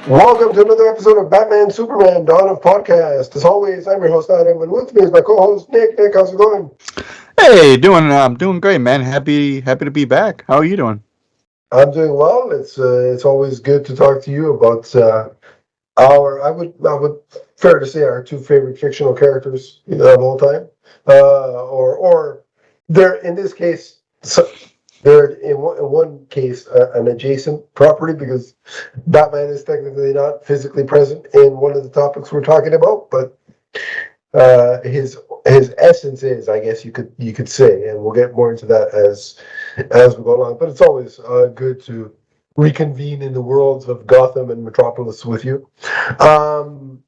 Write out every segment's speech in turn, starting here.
Welcome to another episode of Batman Superman Dawn of Podcast. As always, I'm your host Adam, and with me is my co-host Nick. Nick, how's it going? Hey, doing great, man. Happy to be back. How are you doing? I'm doing well. It's always good to talk to you about I would fair to say our two favorite fictional characters of all time, or they're in this case. They're in one case an adjacent property because Batman is technically not physically present in one of the topics we're talking about, but his essence is, I guess you could say, and we'll get more into that as we go along. But it's always good to reconvene in the worlds of Gotham and Metropolis with you. Um,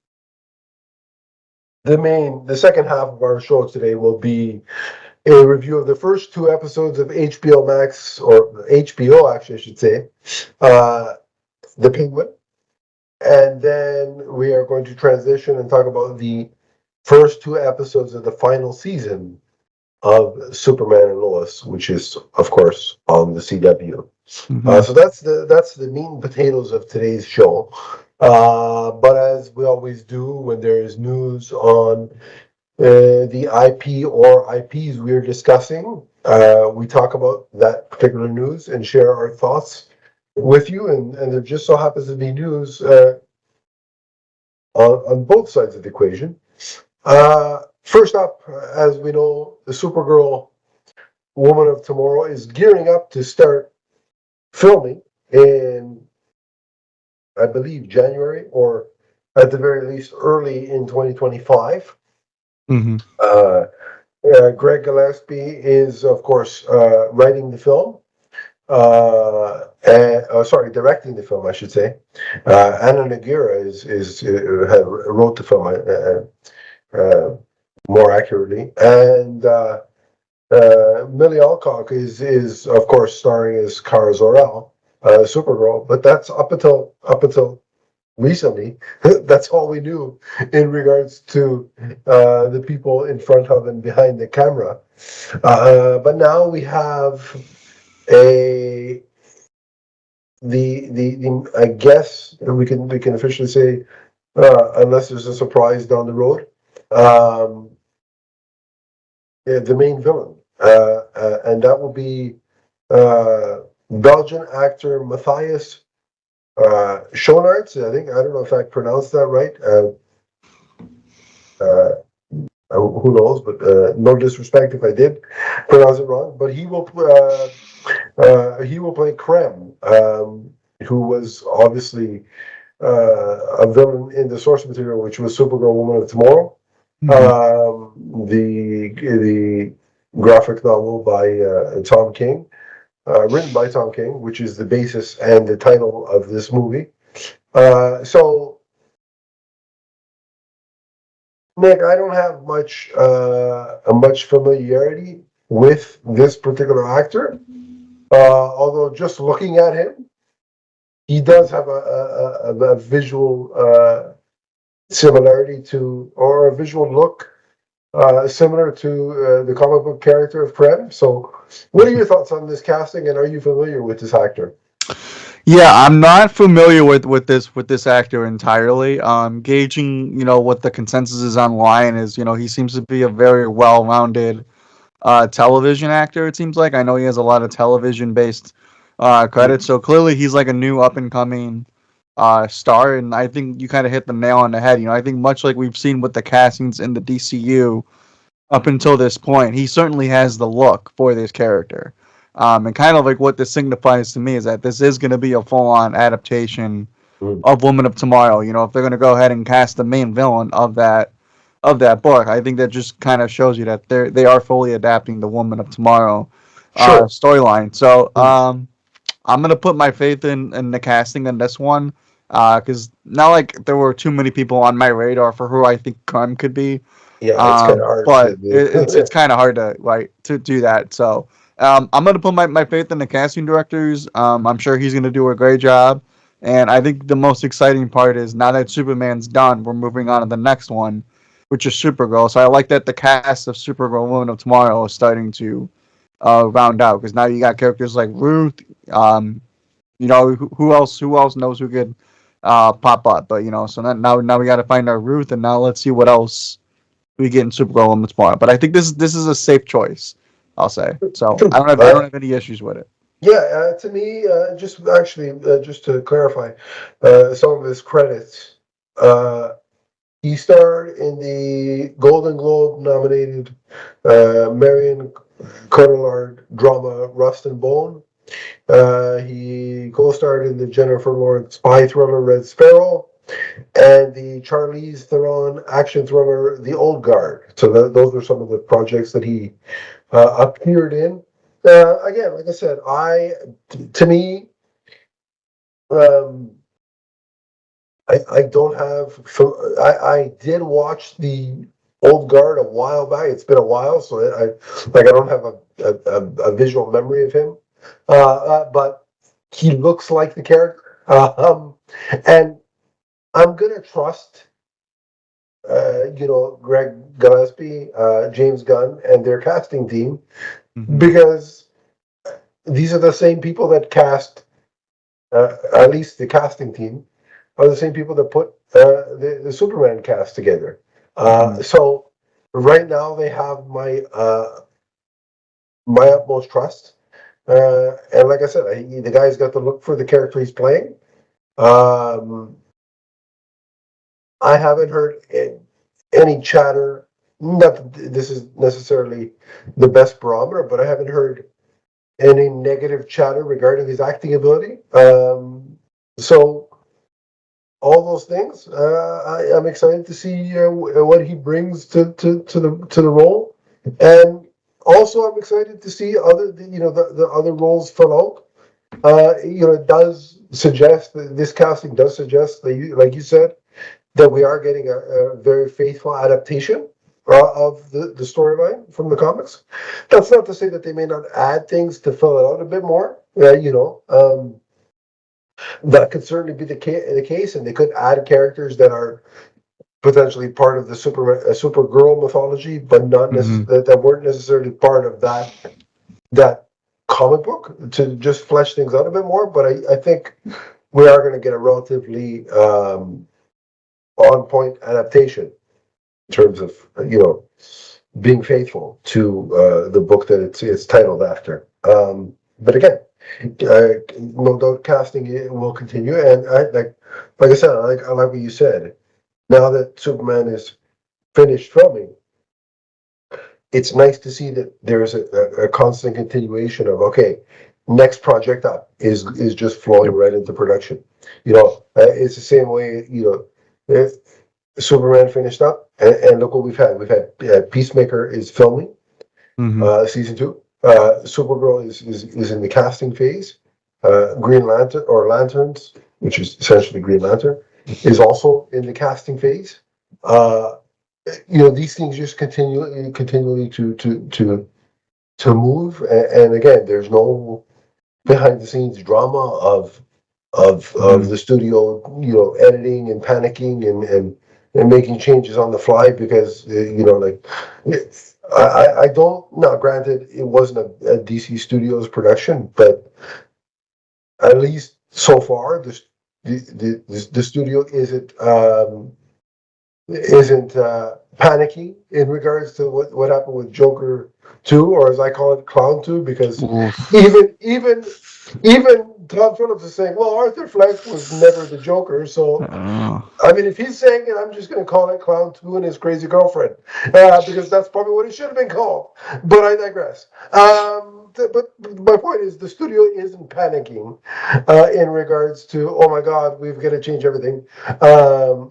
the second half of our show today will be a review of the first two episodes of HBO Max, or HBO, actually, I should say, uh, The Penguin. And then we are going to transition and talk about the first two episodes of the final season of Superman and Lois, which is, of course, on the CW. Hmm. So that's the meat and potatoes of today's show. But as we always do when there is news on the IP or IPs we're discussing, we talk about that particular news and share our thoughts with you. And there just so happens to be news on both sides of the equation. First up, as we know, the Supergirl Woman of Tomorrow is gearing up to start filming in, I believe, January, or at the very least early in 2025. Hmm. Uh, Greg Gillespie is, of course, writing the film. Directing the film, I should say. Anna Nagira wrote the film, more accurately, and Millie Alcock is of course starring as Kara Zor-El, Supergirl. But that's up until recently. That's all we knew in regards to the people in front of and behind the camera. But now we have a the I guess we can officially say, unless there's a surprise down the road, um, the main villain, and that will be uh, Belgian actor Matthias Schoenaerts. I don't know if I pronounced that right. Uh, who knows? But no disrespect if I did pronounce it wrong. But he will play Krem, who was obviously a villain in the source material, which was Supergirl Woman of Tomorrow, Hmm. the graphic novel by Tom King, written by Tom King, which is the basis and the title of this movie. So, Nick, I don't have much familiarity with this particular actor, although just looking at him, he does have a visual similarity to, or a visual look similar to the comic book character of Krem. So, what are your thoughts on this casting, and are you familiar with this actor? Yeah, I'm not familiar with this actor entirely. Gauging, what the consensus is online is, he seems to be a very well-rounded television actor. It seems like I know he has a lot of television-based credits, so clearly he's like a new up-and-coming star, and I think you kind of hit the nail on the head. I think much like we've seen with the castings in the DCU up until this point, he certainly has the look for this character. And kind of like what this signifies to me is that this is going to be a full-on adaptation Mm. of Woman of Tomorrow. If they're going to go ahead and cast the main villain of that book, I think that just kind of shows you that they are fully adapting the Woman of Tomorrow Sure. storyline. So Mm. I'm gonna put my faith in the casting in this one, because not like there were too many people on my radar for who I think Karm could be. Yeah, it's kind of hard to But do. it's kind of hard to to do that. So I'm gonna put my faith in the casting directors. I'm sure he's gonna do a great job. And I think the most exciting part is now that Superman's done, we're moving on to the next one, which is Supergirl. So I like that the cast of Supergirl Woman of Tomorrow is starting to round out because now you got characters like Ruth. Who else? Who else knows who could pop up. But so now we got to find our Ruth, and now let's see what else we get in Supergirl and much more. But I think this is a safe choice. I'll say so. I don't have any issues with it. Yeah, to me, just actually, just to clarify, some of his credits. He starred in the Golden Globe nominated Marion Cotillard drama Rust and Bone. He co-starred in the Jennifer Lawrence spy thriller Red Sparrow and the Charlize Theron action thriller The Old Guard. So those are some of the projects that he appeared in. Again, like I said, to me, um, I don't have. I did watch the Old Guard a while back. It's been a while, so I don't have a visual memory of him. But he looks like the character, and I'm gonna trust, Greg Gillespie, James Gunn, and their casting team Mm-hmm. because these are the same people that cast, at least the casting team, are the same people that put the Superman cast together. Mm-hmm. So right now they have my utmost trust. And like I said, the guy's got the look for the character he's playing. Um, I haven't heard any chatter. Not that this is necessarily the best barometer, but I haven't heard any negative chatter regarding his acting ability. So all those things, I'm excited to see what he brings to the role, and also I'm excited to see the other roles fill out. It does suggest that this casting does suggest that like you said, that we are getting a very faithful adaptation of the storyline from the comics. That's not to say that they may not add things to fill it out a bit more. That could certainly be the case, and they could add characters that are potentially part of the Supergirl mythology, but not Mm-hmm. that weren't necessarily part of that comic book to just flesh things out a bit more. But I think we are going to get a relatively on point adaptation in terms of being faithful to the book that it's titled after. But again, no doubt casting will continue, and like I said, I like what you said. Now that Superman is finished filming, it's nice to see that there's a constant continuation of next project up is just flowing Yep. right into production. It's the same way. If Superman finished up, and look what we've had. We've had Peacemaker is filming Mm-hmm. season 2. Supergirl is in the casting phase. Green Lantern or Lanterns, which is essentially Green Lantern, is also in the casting phase. Uh, these things just continually to move, and again, there's no behind the scenes drama of Mm-hmm. the studio, editing and panicking and making changes on the fly because like I don't. Now, granted, it wasn't a DC Studios production, but at least so far, the studio isn't panicking in regards to what happened with Joker 2, or as I call it, Clown 2, because Oof. even Todd Phillips is saying, well, Arthur Fleck was never the Joker, so Oh. I mean, if he's saying it, I'm just going to call it Clown 2 and his crazy girlfriend, because that's probably what it should have been called. But I digress. But my point is, the studio isn't panicking in regards to, oh my God, we've got to change everything.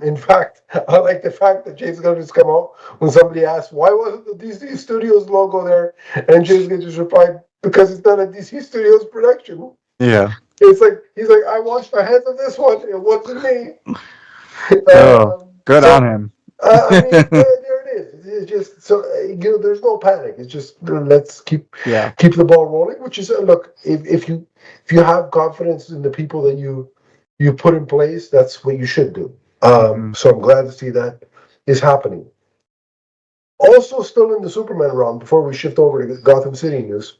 In fact, I like the fact that James Gunn just come out when somebody asked, why wasn't the DC Studios logo there? And James Gunn just replied, because it's not a DC Studios production. Yeah. It's like, he's like, I washed my hands of this one. It wasn't me. Oh, good on So, him. I mean, there it is. It's just so there's no panic. It's just let's Yeah. keep the ball rolling. Which is look, if you have confidence in the people that you put in place, that's what you should do. Mm-hmm. So I'm glad to see that is happening. Also, still in the Superman realm, before we shift over to Gotham City news.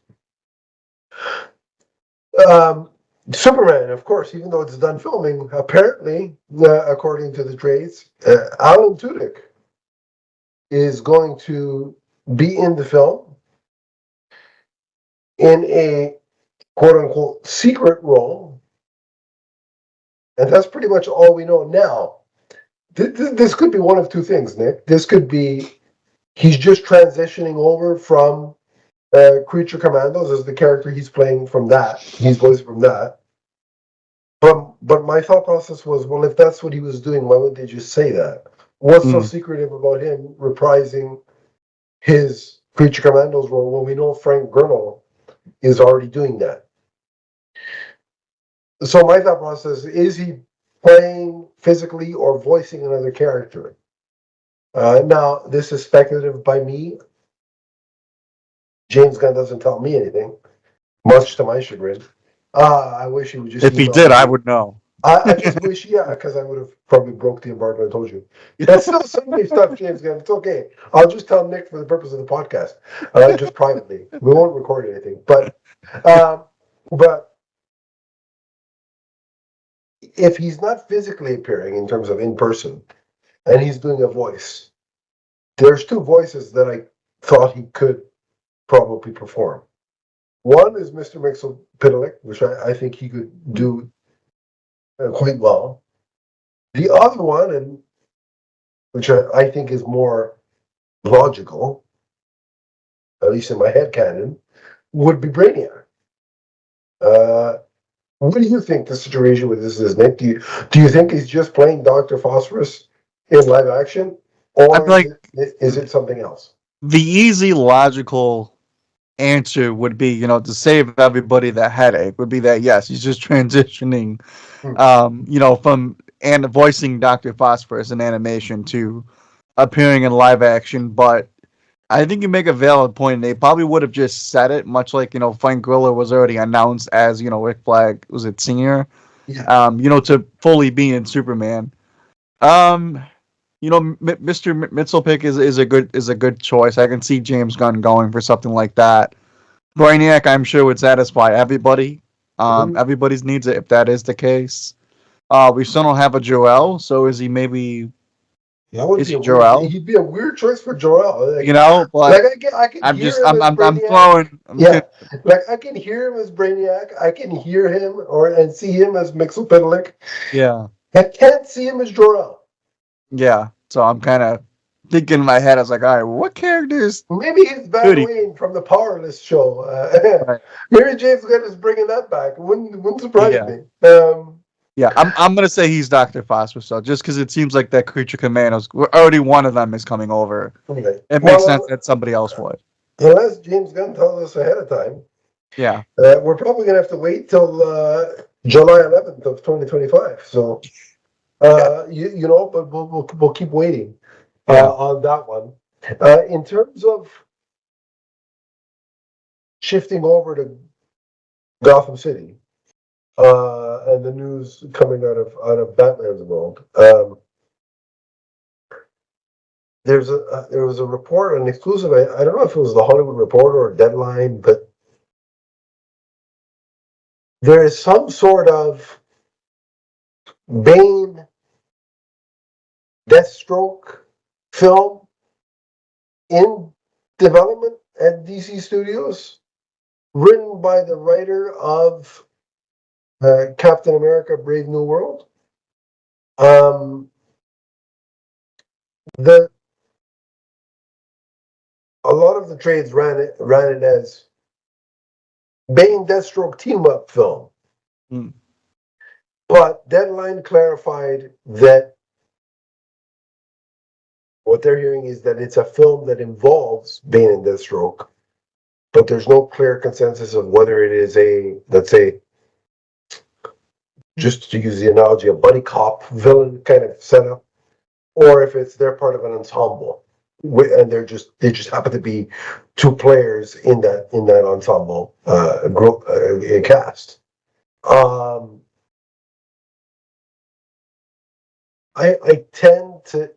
Um, Superman, of course, even though it's done filming, apparently, according to the trades, Alan Tudyk is going to be in the film in a quote unquote secret role, and that's pretty much all we know now. This could be one of two things, Nick. This could be he's just transitioning over from Creature Commandos as the character he's playing from that. He's voicing from that. But my thought process was, well, if that's what he was doing, why would they just say that? What's so Mm. secretive about him reprising his Creature Commandos role when we know Frank Gurnall is already doing that? So my thought process is he playing physically or voicing another character? Now, this is speculative by me. James Gunn doesn't tell me anything, much to my chagrin. I wish he would just If he email did, I me. would know. I just wish, yeah, because I would have probably broke the embargo. I told you. That's still some of stuff, James Gunn. It's okay. I'll just tell Nick for the purpose of the podcast, just privately. We won't record anything, um, but if he's not physically appearing in terms of in person, and he's doing a voice, there's two voices that I thought he could probably perform. One is Mr. Mixel-Pitalik, which I think he could do quite well. The other one, and which I think is more logical, at least in my head canon, would be Brainiac. What do you think the situation with this is, Nick? Do you think he's just playing Dr. Phosphorus in live action, I'm or like is it something else? the easy logical answer would be, to save everybody that headache would be that yes, he's just transitioning, Hmm. from and voicing Dr. Phosphorus in animation to appearing in live action. But I think you make a valid point. They probably would have just said it, much like Frank Grillo was already announced as Rick Flag was it senior, Yeah. to fully be in Superman. Um, Mr. Mitzelpick is a good choice. I can see James Gunn going for something like that. Brainiac, I'm sure, would satisfy everybody. Mhm. Everybody's needs it if that is the case. We still don't have a Joel, so is he maybe That would is be he a weird. Joel? He'd be a weird choice for Jor-El. But I can I'm hear just him as I'm Brainiac. throwing Yeah, like I can hear him as Brainiac. I can hear him and see him as Mixel-Pitalik. yeah. I can't see him as Jor-El. Yeah. So I'm kind of thinking in my head, I was like, all right, what characters Maybe he's could Van he? Wayne from the Powerless show. Right. Maybe James Gunn is bringing that back. Wouldn't surprise Yeah. me. Yeah. I'm gonna say he's Dr. Phosphorus, so just because it seems like that Creature Commandos, already one of them is coming over. Anyway, It makes sense well, that somebody else would. unless James Gunn tells us ahead of time, Yeah. we're probably gonna have to wait till July 11th of 2025. So, Yeah. but we'll keep waiting Yeah. on that one. In terms of shifting over to Gotham City and the news coming out of Batman's world, there was a report, an exclusive. I don't know if it was the Hollywood Reporter or Deadline, but there is some sort of Bane Deathstroke film in development at DC Studios, written by the writer of Captain America: Brave New World. Um, the a lot of the trades ran it as Bane Deathstroke team up film, Mm. but Deadline clarified that what they're hearing is that it's a film that involves Bane and Deathstroke, but there's no clear consensus of whether it is a, let's say, just to use the analogy, a buddy cop villain kind of setup, or if it's they're part of an ensemble, and they just happen to be two players in that ensemble group cast. Um, I tend to,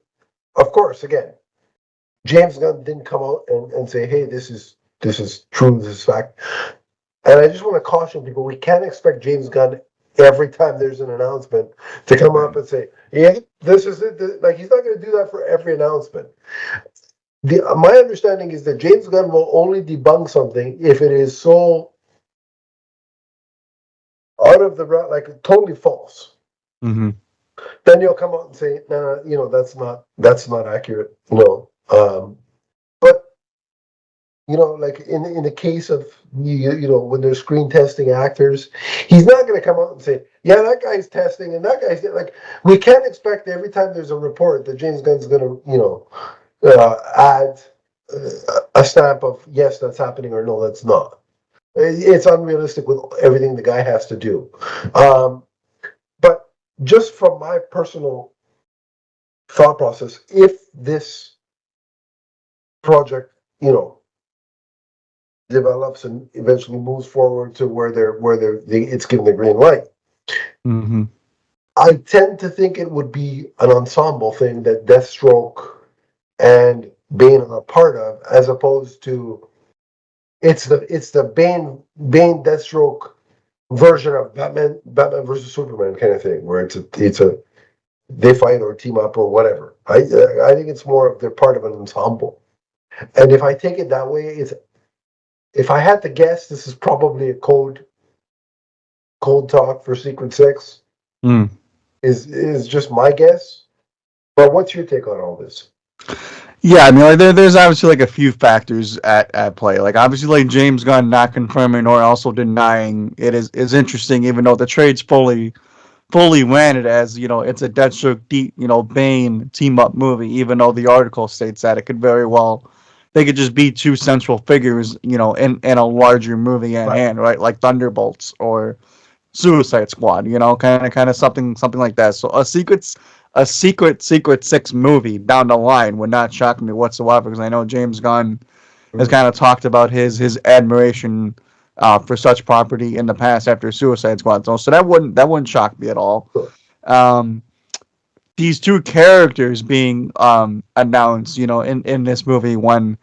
of course, again, James Gunn didn't come out and say, "Hey, this is true, this is fact." And I just want to caution people: we can't expect James Gunn every time there's an announcement to come up and say, "Yeah, this is it." Like he's not going to do that for every announcement. My understanding is that James Gunn will only debunk something if it is so out of the route, like totally false. Mm-hmm. Then he'll come out and say, "No, that's not accurate." But like in the case of when they're screen testing actors, he's not going to come out and say, "Yeah, that guy's testing and that guy's like." We can't expect every time there's a report that James Gunn's going to add a stamp of yes, that's happening or no, that's not. It's unrealistic with everything the guy has to do. But just from my personal thought process, if this project, develops and eventually moves forward to where it's given the green light, Mm-hmm. I tend to think it would be an ensemble thing that Deathstroke and Bane are a part of, as opposed to it's the Bane Deathstroke version of Batman versus Superman kind of thing, where it's a they fight or team up or whatever. I think it's more of they're part of an ensemble, and if I take it that way, if I had to guess, this is probably a cold talk for Secret Six. Mm. Is just my guess. But what's your take on all this? Yeah, I mean, like there's obviously like a few factors at play. Like obviously, like James Gunn not confirming or also denying it is interesting, even though the trade's fully landed as it's a Deathstroke, Bane team up movie. Even though the article states that it could very well, they could just be two central figures, in a larger movie at hand, right? Like Thunderbolts or Suicide Squad, kind of something like that. So a Secret Six movie down the line would not shock me whatsoever, because I know James Gunn has kind of talked about his admiration for such property in the past after Suicide Squad. So that wouldn't shock me at all. These two characters being announced, in this movie, when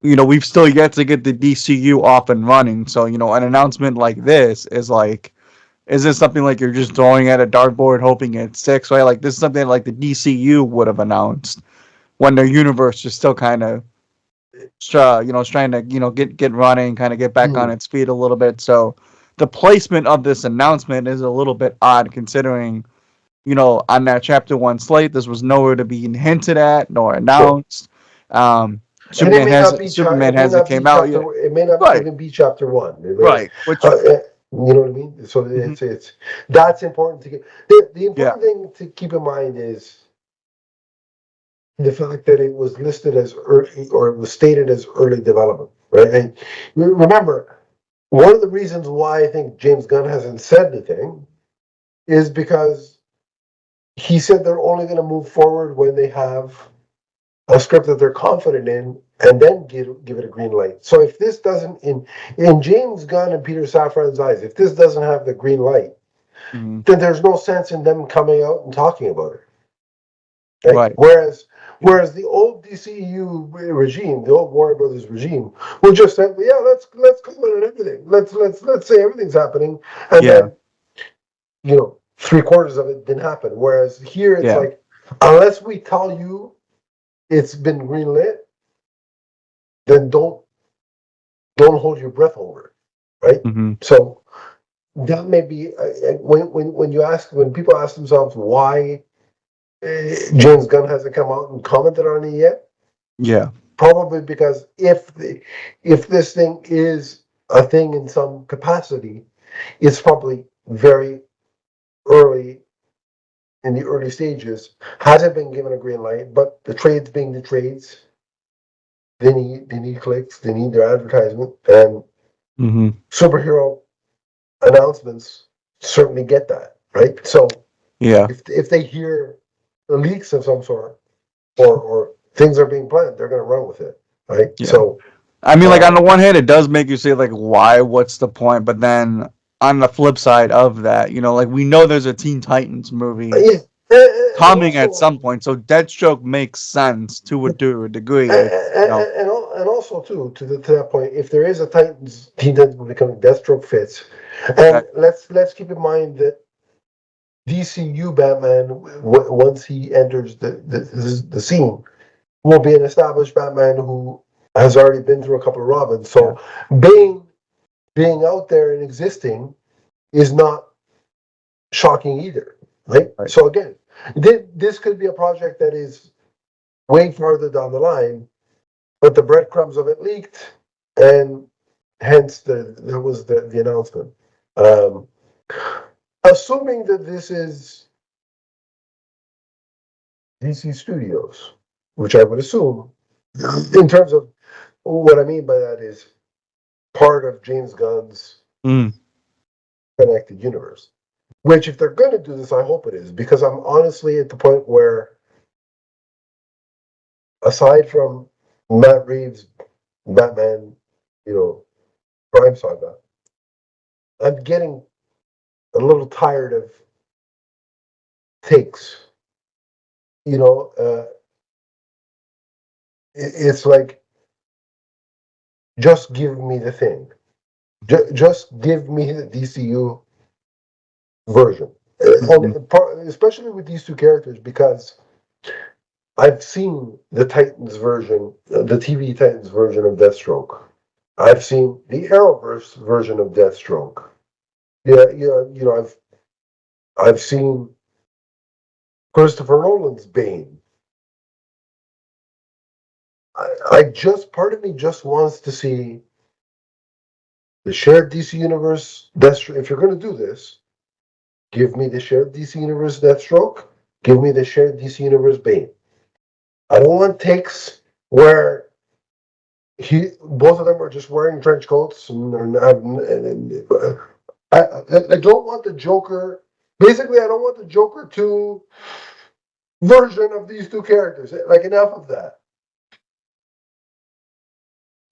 we've still yet to get the DCU off and running. So an announcement like this is like, is this something like you're just throwing at a dartboard hoping it sticks, right? Like this is something like the DCU would have announced when their universe is still kind of, trying to, get running, kind of get back on its feet a little bit. So the placement of this announcement is a little bit odd, considering, on that Chapter 1 slate, this was nowhere to be hinted at nor announced. Superman hasn't came out yet. It may not Right. even be Chapter 1. Right. Which, you know what I mean? So it's that's important to get. The important thing to keep in mind is the fact that it was listed as early, or it was stated as early development, right? And remember, one of the reasons why I think James Gunn hasn't said anything is because he said they're only going to move forward when they have a script that they're confident in, and then give it a green light. So if this doesn't, in James Gunn and Peter Safran's eyes, if this doesn't have the green light, then there's no sense in them coming out and talking about it. Right? Whereas the old DCEU regime, the old Warner Brothers regime, will just say, "Yeah, let's comment on everything. Let's say everything's happening," and then 3/4 of it didn't happen. Whereas here, it's like, unless we tell you it's been greenlit, then don't hold your breath over it, right? Mm-hmm. So that may be when people ask themselves why James Gunn hasn't come out and commented on it yet. Yeah, probably because if this thing is a thing in some capacity, it's probably very early, in the early stages, hasn't been given a green light. But the trades being the trades, they need clicks, they need their advertisement, and superhero announcements certainly get that, right? So if they hear leaks of some sort, or things are being planned, they're going to run with it, right? So I mean, like on the one hand, it does make you say like, why? What's the point? But then on the flip side of that, like we know there's a Teen Titans movie coming at some point, so Deathstroke makes sense to a degree. And and also too to that point, if there is a Titans team that will become Deathstroke fits, and let's keep in mind that DCU Batman, once he enters the scene, will be an established Batman who has already been through a couple of Robins. So being out there and existing is not shocking either, right? Right. So again, this could be a project that is way further down the line, but the breadcrumbs of it leaked, and hence there was the announcement. Um, Assuming that this is DC Studios, which I would assume, in terms of what I mean by that is part of James Gunn's Mm. connected universe. Which, if they're going to do this, I hope it is, because I'm honestly at the point where, aside from Matt Reeves' Batman, Crime Saga, I'm getting a little tired of takes. It's like, just give me the thing. Just give me the DCU version. And especially with these two characters, because I've seen the Titans version, the TV Titans version of Deathstroke. I've seen the Arrowverse version of Deathstroke. I've seen Christopher Nolan's Bane. Part of me just wants to see the shared DC universe Deathstroke. If you're going to do this, give me the shared DC universe Deathstroke. Give me the shared DC universe Bane. I don't want takes where both of them are just wearing trench coats, and I don't want the Joker. Basically, I don't want the Joker 2 version of these two characters. Like, enough of that.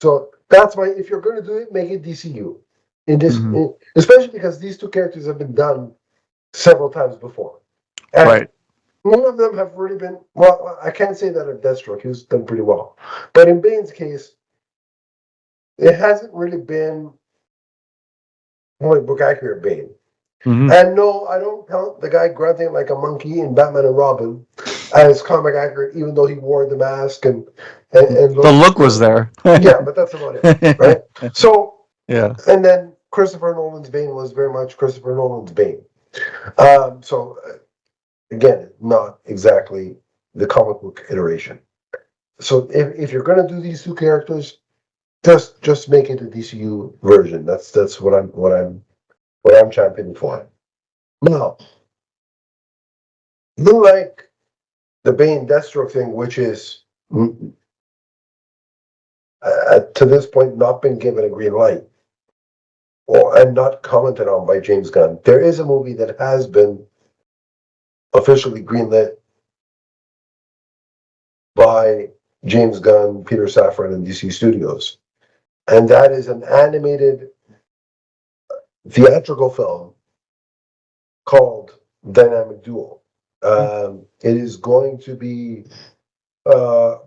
So that's why, if you're going to do it, make it DCU. Especially because these two characters have been done several times before. And Right. none of them have really been, well, I can't say that of Deathstroke. He was done pretty well. But in Bane's case, it hasn't really been comic book accurate Bane. And no, I don't count the guy grunting like a monkey in Batman and Robin as comic accurate, even though he wore the mask and the look was there. Yeah, but that's about it, right? So, yeah. And then Christopher Nolan's Bane was very much Christopher Nolan's Bane. So again, not exactly the comic book iteration. So if you're going to do these two characters, just make it a DCU version. That's what I'm championing for. Now, like the Bane Deathstroke thing, which is to this point not been given a green light, and not commented on by James Gunn. There is a movie that has been officially greenlit by James Gunn, Peter Safran, and DC Studios, and that is an animated theatrical film called Dynamic Duo. It is going to be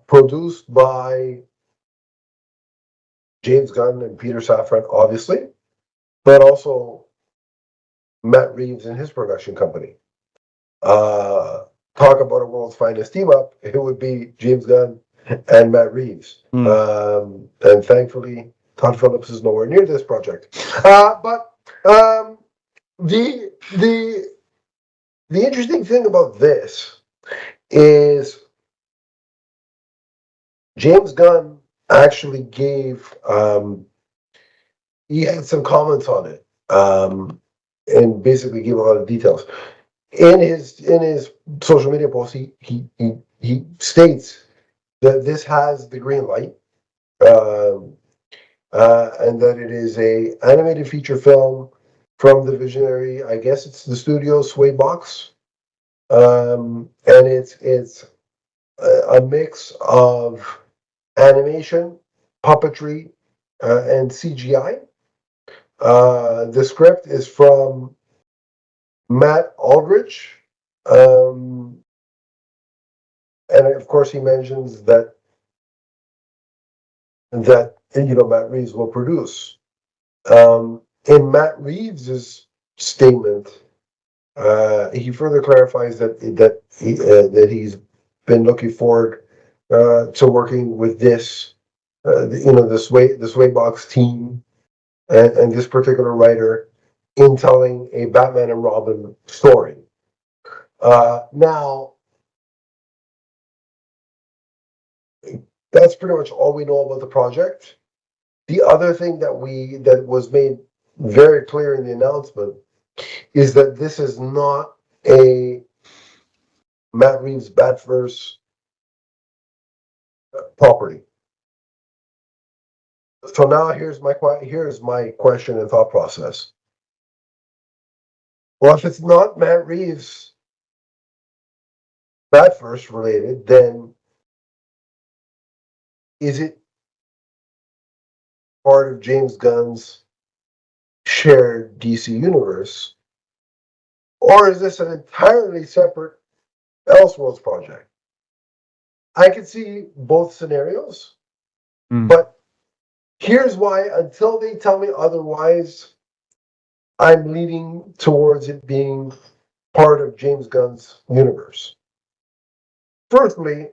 produced by James Gunn and Peter Safran, obviously, but also Matt Reeves and his production company. Talk about a world's finest team up, it would be James Gunn and Matt Reeves. And thankfully, Todd Phillips is nowhere near this project. But the interesting thing about this is James Gunn actually gave he had some comments on it, and basically gave a lot of details. In his social media post, he states that this has the green light, and that it is a animated feature film from the visionary, I guess it's the studio Sway Box, and it's a mix of animation, puppetry, and CGI. The script is from Matt Aldrich, and of course he mentions that that Matt Reeves will produce. In Matt Reeves's statement, he further clarifies that he's been looking forward to working with this Waybox team and this particular writer in telling a Batman and Robin story. Now, that's pretty much all we know about the project. The other thing that was made very clear in the announcement is that this is not a Matt Reeves Batverse property. So now here's my question and thought process. Well, if it's not Matt Reeves Batverse related, then is it part of James Gunn's shared DC universe, or is this an entirely separate Elseworlds project? I can see both scenarios, but here's why. Until they tell me otherwise, I'm leaning towards it being part of James Gunn's universe. Firstly,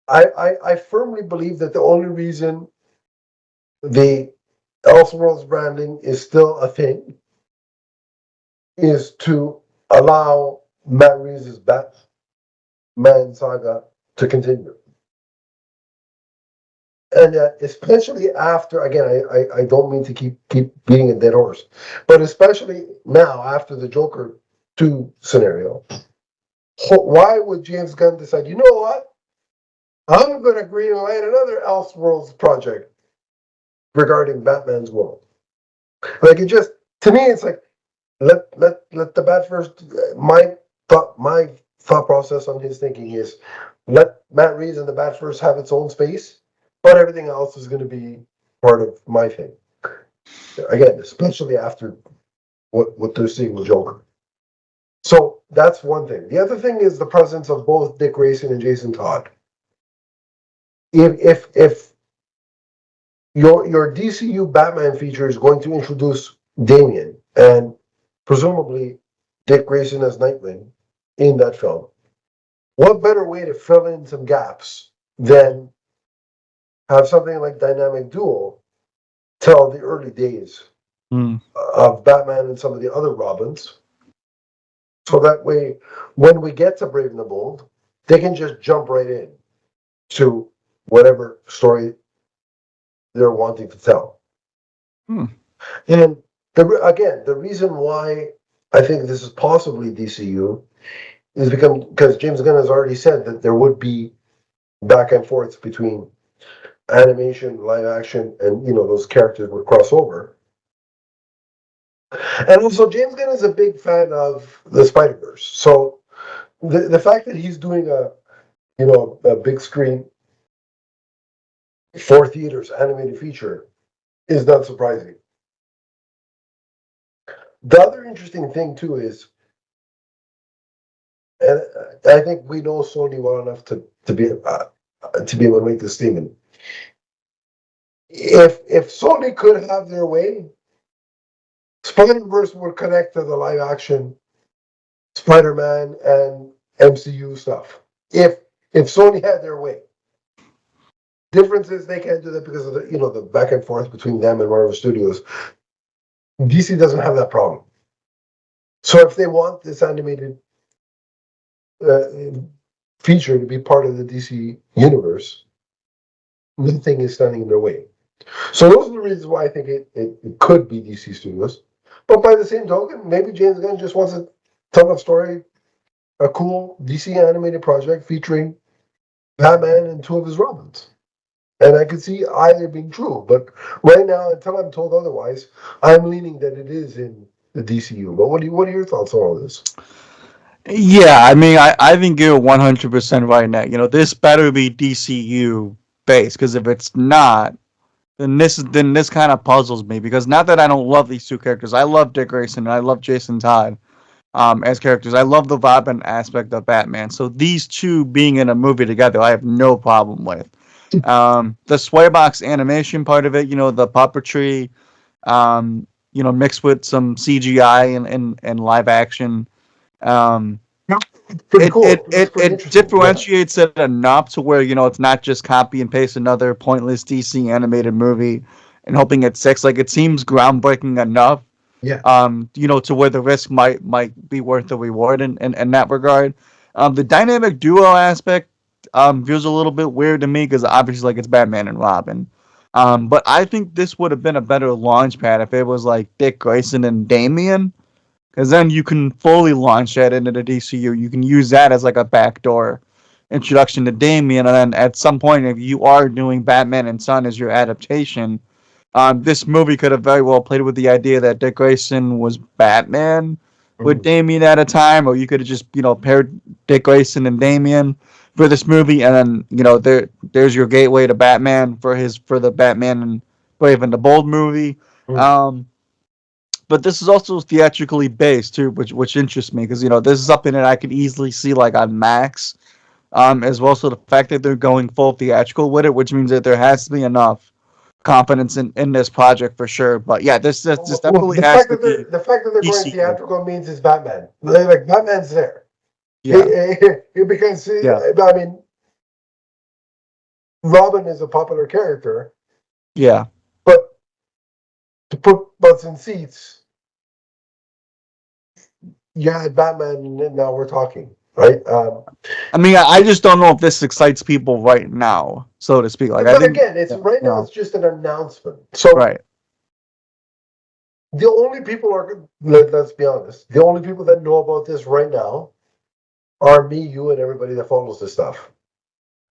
I firmly believe that the only reason the Elseworlds branding is still a thing is to allow Matt Reeves' Batman saga to continue. And especially after, again, I don't mean to keep beating a dead horse, but especially now after the Joker 2 scenario, why would James Gunn decide, you know what? I'm going to greenlight another Elseworlds project regarding Batman's world. Like, it just, to me, it's like, let the Batverse. My thought process on his thinking is, let Matt Reeves and the Batverse have its own space, but everything else is going to be part of my thing. Again, especially after what they're seeing with Joker. So that's one thing. The other thing is the presence of both Dick Grayson and Jason Todd. If your DCU Batman feature is going to introduce Damian and presumably Dick Grayson as Nightwing in that film, what better way to fill in some gaps than have something like Dynamic Duo tell the early days of Batman and some of the other Robins, so that way when we get to Brave and the Bold, they can just jump right in to whatever story they're wanting to tell. And the reason why I think this is possibly DCU is because James Gunn has already said that there would be back and forth between animation, live action, and those characters would cross over. And also, James Gunn is a big fan of the Spider-Verse, so the fact that he's doing a big screen 4 theaters animated feature is not surprising. The other interesting thing too is, and I think we know Sony well enough to be able to make this statement. If Sony could have their way, Spider-Verse would connect to the live action Spider-Man and MCU stuff. If Sony had their way. Difference is they can't do that because of the back and forth between them and Marvel Studios. DC doesn't have that problem. So if they want this animated feature to be part of the DC universe, nothing is standing in their way. So those are the reasons why I think it could be DC Studios. But by the same token, maybe James Gunn just wants to tell a story, a cool DC animated project featuring Batman and 2 of his Robins. And I could see either being true. But right now, until I'm told otherwise, I'm leaning that it is in the DCU. But what are your thoughts on all this? Yeah, I mean, I think you're 100% right now. This better be DCU based, because if it's not, then this kind of puzzles me. Because not that I don't love these 2 characters, I love Dick Grayson and I love Jason Todd as characters. I love the Robin aspect of Batman. So these 2 being in a movie together, I have no problem with. The Swaybox animation part of it, the puppetry, mixed with some CGI and live action. Um, Pretty it, cool. it It looks it pretty it interesting. Yeah. differentiates it enough to where it's not just copy and paste another pointless DC animated movie and hoping it sticks. Like it seems groundbreaking enough, Yeah. to where the risk might be worth the reward in that regard. The dynamic duo aspect feels a little bit weird to me because obviously like it's Batman and Robin. But I think this would have been a better launch pad if it was like Dick Grayson and Damian, because then you can fully launch that into the DCU. You can use that as like a backdoor introduction to Damian, and then at some point, if you are doing Batman and Son as your adaptation, this movie could have very well played with the idea that Dick Grayson was Batman with Mhm. Damian at a time, or you could have just paired Dick Grayson and Damian for this movie, and then there's your gateway to Batman for the Batman and Brave and the Bold movie. Mhm. Um, but this is also theatrically based too, which interests me because this is something that I could easily see like on Max, as well. So the fact that they're going full theatrical with it, which means that there has to be enough confidence in this project for sure. But yeah, this Well, definitely has to be the fact that they're going DCU. theatrical means it's Batman. Like Batman's there. Yeah, Because yeah, I mean, Robin is a popular character, yeah. but to put butts in seats, you had Batman, and now we're talking, right? I mean, I just don't know if this excites people right now, so to speak. Like I But think, again, it's yeah, right now. It's just an announcement. So right, the only people are let's be honest. The only people that know about this right now are me, you, and everybody that follows this stuff.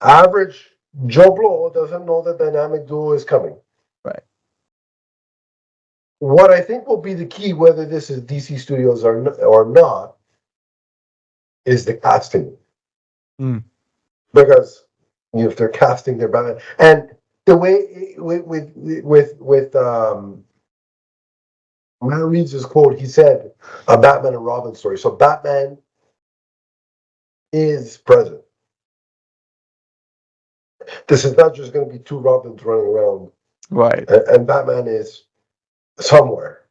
Average Joe Blow doesn't know the dynamic duo is coming. right. What I think will be the key, whether this is DC Studios or not, is the casting. Mm, Because if they're casting their Batman, and the way with Matt Reeves' quote, he said a Batman and Robin story. So Batman is present. This is not just going to be two Robins running around, right. and Batman is somewhere,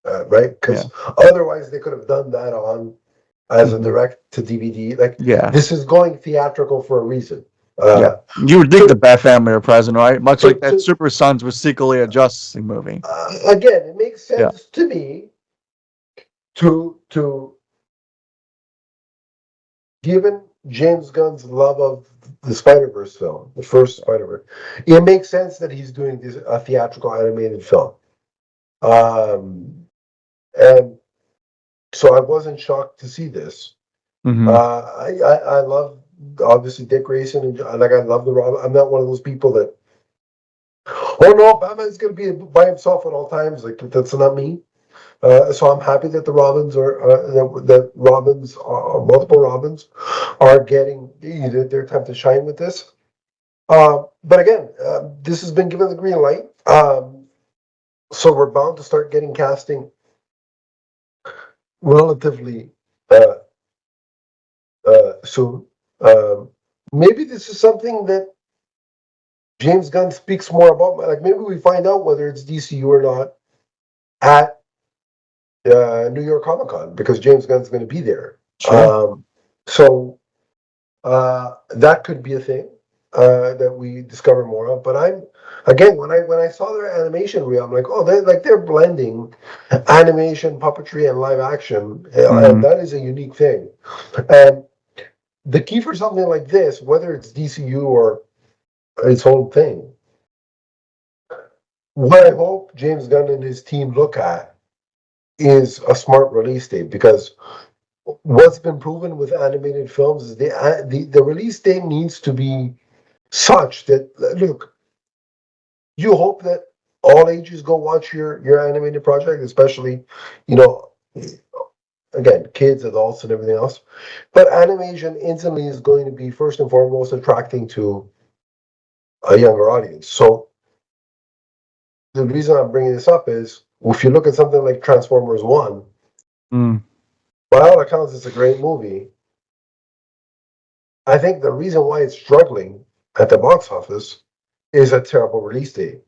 right? Yeah. Because otherwise they could have done that on as a Hmm. direct to DVD. Like Yeah. this is going theatrical for a reason. Yeah. You would think the To Bat Family are present, right? Much like that to Super Sons was secretly a Justice League movie. again, it makes Yeah. sense to me to given James Gunn's love of the Spider-Verse film, the first Spider-Verse, it makes sense that he's doing this a theatrical animated film. Um, and so I wasn't shocked to see this. Hmm. I love obviously Dick Grayson and like I love the Robin. I'm not one of those people that oh no, Batman's gonna be by himself at all times. Like that's not me. So I'm happy that the Robins are that Robins, multiple Robins, are getting their time to shine with this. But again, this has been given the green light, so we're bound to start getting casting relatively uh, soon. Um, Maybe this is something that James Gunn speaks more about. Like maybe we find out whether it's DCU or not at New York Comic Con because James Gunn's going to be there. Sure. So that could be a thing that we discover more of. But I'm again when I saw their animation reel, I'm like, oh, they're blending animation, puppetry, and live action, and Hmm. that is a unique thing. And the key for something like this, whether it's DCU or its own thing, what I hope James Gunn and his team look at is a smart release date because what's been proven with animated films is the release date needs to be such that look, you hope that all ages go watch your animated project, especially you know again kids, adults, and everything else. But animation instantly is going to be first and foremost attracting to a younger audience. So the reason I'm bringing this up is if you look at something like Transformers One, Mm. by all accounts, it's a great movie. I think the reason why it's struggling at the box office is a terrible release date.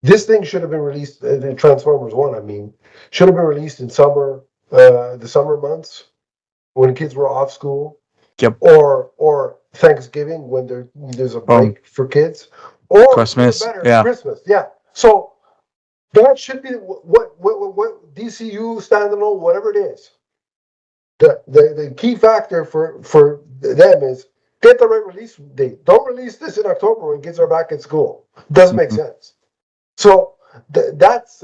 This thing should have been released, Transformers 1, I mean, should have been released in summer, the summer months when kids were off school. Yep. Or Thanksgiving when there's a break for kids. Or Christmas, even better, yeah. Christmas, yeah. So that should be what DCU standalone, whatever it is. The key factor for them is get the right release date. Don't release this in October when kids are back at school. Doesn't make sense. So that's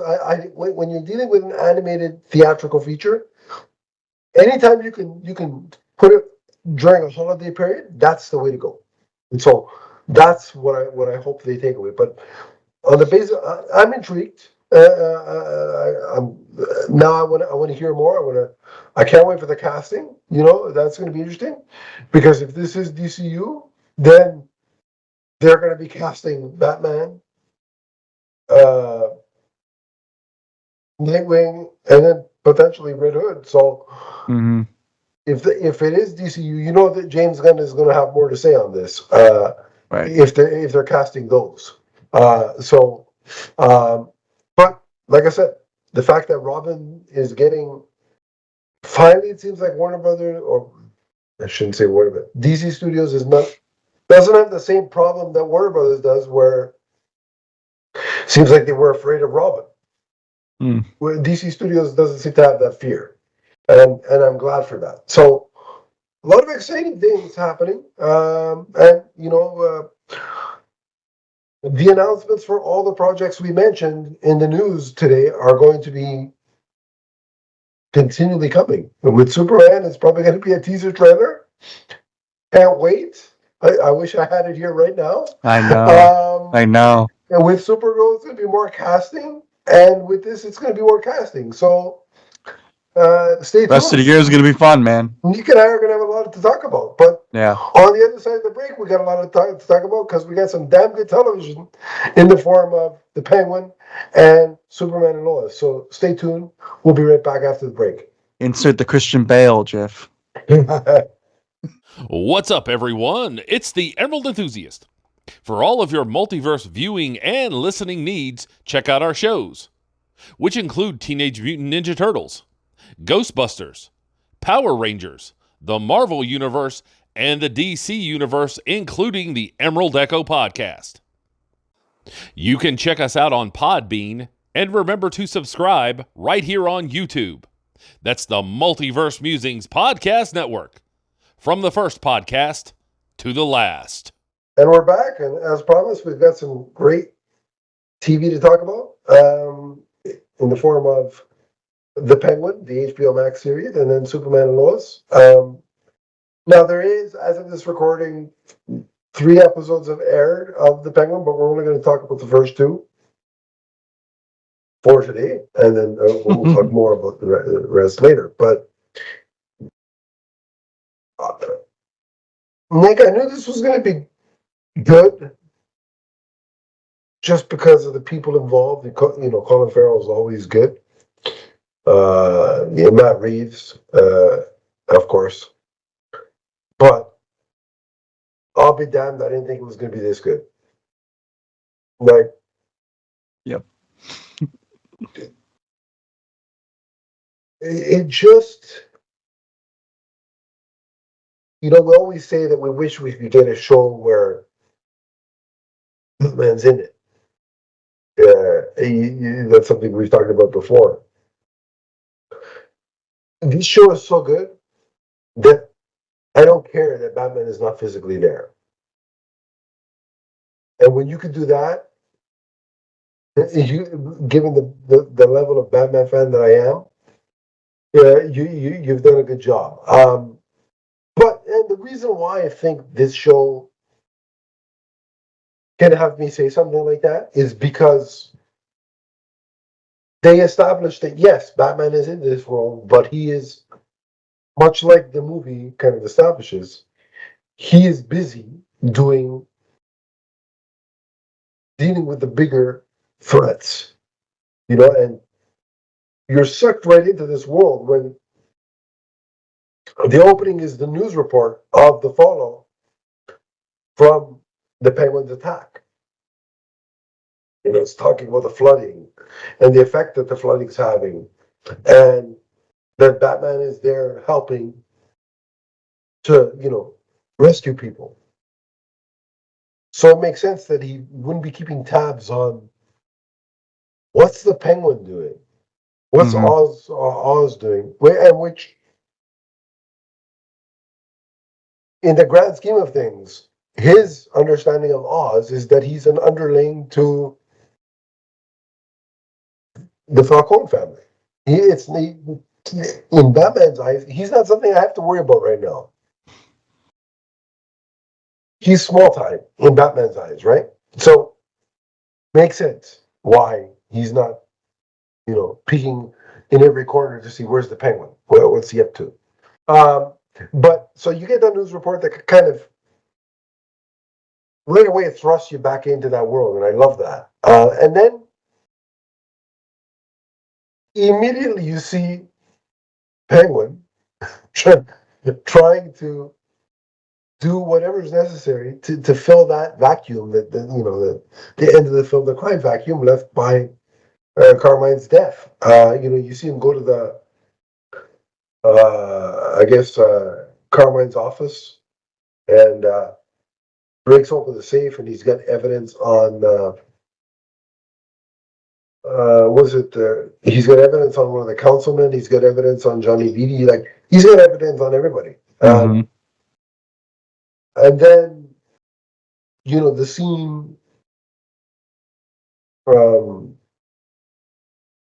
when you're dealing with an animated theatrical feature, anytime you can put it during a holiday period, that's the way to go. And so that's what I hope they take away. But on the basis, I'm intrigued. I'm now. I want to hear more. I can't wait for the casting. That's going to be interesting, because if this is DCU, then they're going to be casting Batman, Nightwing, and then potentially Red Hood. So if it is DCU, that James Gunn is going to have more to say on this. Right. If they're casting those, but like I said, the fact that Robin is getting finally, it seems like Warner Brothers, or I shouldn't say Warner, but DC Studios doesn't have the same problem that Warner Brothers does, where it seems like they were afraid of Robin. Where DC Studios doesn't seem to have that fear, and I'm glad for that. So a lot of exciting things happening, and the announcements for all the projects we mentioned in the news today are going to be continually coming. And with Superman, it's probably going to be a teaser trailer. Can't wait. I wish I had it here right now. I know. And with Supergirl, it's going to be more casting. And with this, it's going to be more casting. So stay tuned. Rest of the year is going to be fun, man. Nick and I are going to have a lot to talk about. But on the other side of the break, we got a lot to talk about, because we got some damn good television in the form of The Penguin and Superman and Lois. So stay tuned. We'll be right back after the break. Insert the Christian Bale, Jeff. What's up, everyone? It's the Emerald Enthusiast. For all of your multiverse viewing and listening needs, check out our shows, which include Teenage Mutant Ninja Turtles, Ghostbusters, Power Rangers, the Marvel Universe, and the DC Universe, including the Emerald Echo podcast. You can check us out on Podbean, and remember to subscribe right here on YouTube. That's the Multiverse Musings Podcast Network. From the first podcast to the last. And we're back, and as promised, we've got some great TV to talk about, in the form of The Penguin, the HBO Max series, and then Superman and Lois. Now, there is, as of this recording, 3 episodes have aired of The Penguin, but we're only going to talk about the first 2 for today, and then we'll talk more about the rest later. But Nick, I knew this was going to be good, just because of the people involved. Colin Farrell is always good. Matt Reeves, of course. But I'll be damned, I didn't think it was going to be this good. Yep. It just, we always say that we wish we could get a show where Batman's in it. That's something we've talked about before. This show is so good that I don't care that Batman is not physically there. And when you can do that, given the level of Batman fan that I am, you've done a good job. And the reason why I think this show can have me say something like that is because they established that, yes, Batman is in this world, but he is, much like the movie kind of establishes, he is busy dealing with the bigger threats, and you're sucked right into this world when the opening is the news report of the fallout from the Penguin's attack. It's talking about the flooding and the effect that the flooding's having, and that Batman is there helping to, rescue people. So it makes sense that he wouldn't be keeping tabs on what's the Penguin doing, what's Oz doing, and which, in the grand scheme of things, his understanding of Oz is that he's an underling to the Falcone family. In Batman's eyes, he's not something I have to worry about right now. He's small time in Batman's eyes, right? So makes sense why he's not, peeking in every corner to see where's the Penguin. What's he up to? But so you get that news report that kind of right away it thrusts you back into that world, and I love that. And then immediately you see Penguin trying to do whatever is necessary to fill that vacuum the end of the film, the crime vacuum left by Carmine's death. You see him go to the Carmine's office and breaks open the safe, and he's got evidence on he's got evidence on one of the councilmen, he's got evidence on Johnny Beatty, like he's got evidence on everybody. And then the scene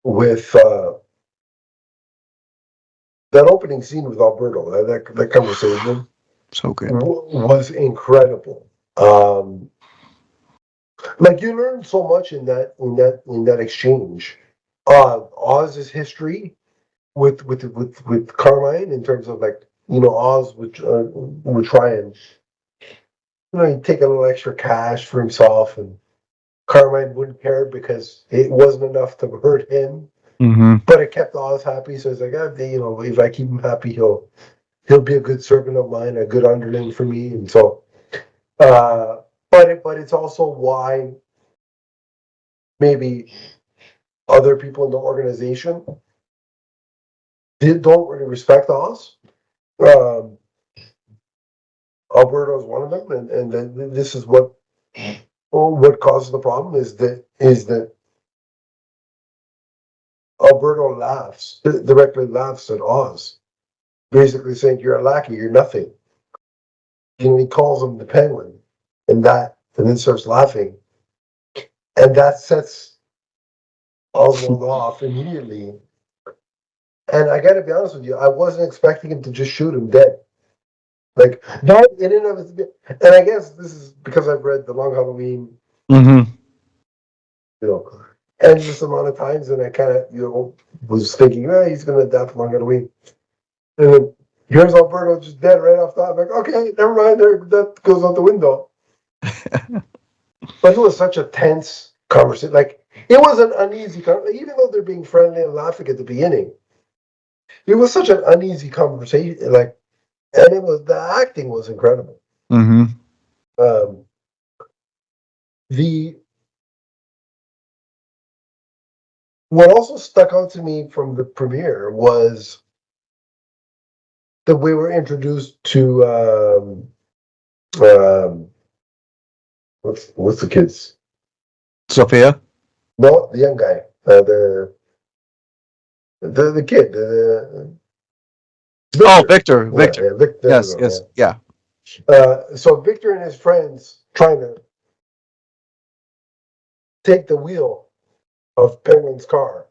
with that opening scene with Alberto, that conversation So good. was incredible. Like you learn so much in that exchange. Oz's history with Carmine in terms of Oz would try and he'd take a little extra cash for himself, and Carmine wouldn't care because it wasn't enough to hurt him. But it kept Oz happy, so it's like, if I keep him happy, he'll be a good servant of mine, a good underling for me, and so. But it's also why maybe other people in the organization don't really respect Oz. Alberto is one of them, and then this is what causes the problem is that Alberto directly laughs at Oz, basically saying, "You're a lackey, you're nothing." He calls him the Penguin, and then starts laughing, and that sets Oswald off immediately. And I got to be honest with you, I wasn't expecting him to just shoot him dead. Like that in and of itself. And I guess this is because I've read The Long Halloween, endless amount of times, and I kind of was thinking, he's going to adapt Long Halloween, and then here's Alberto just dead right off the top. Like, okay, never mind, that goes out the window. But it was such a tense conversation. Like it was an uneasy conversation, even though they're being friendly and laughing at the beginning. It was such an uneasy conversation, and the acting was incredible. What also stuck out to me from the premiere was that we were introduced to what's the kid's? Sophia? No, the young guy. The kid. Victor. Victor. Yeah, Victor. Yes. Yeah. So Victor and his friends trying to take the wheel of Penguin's car.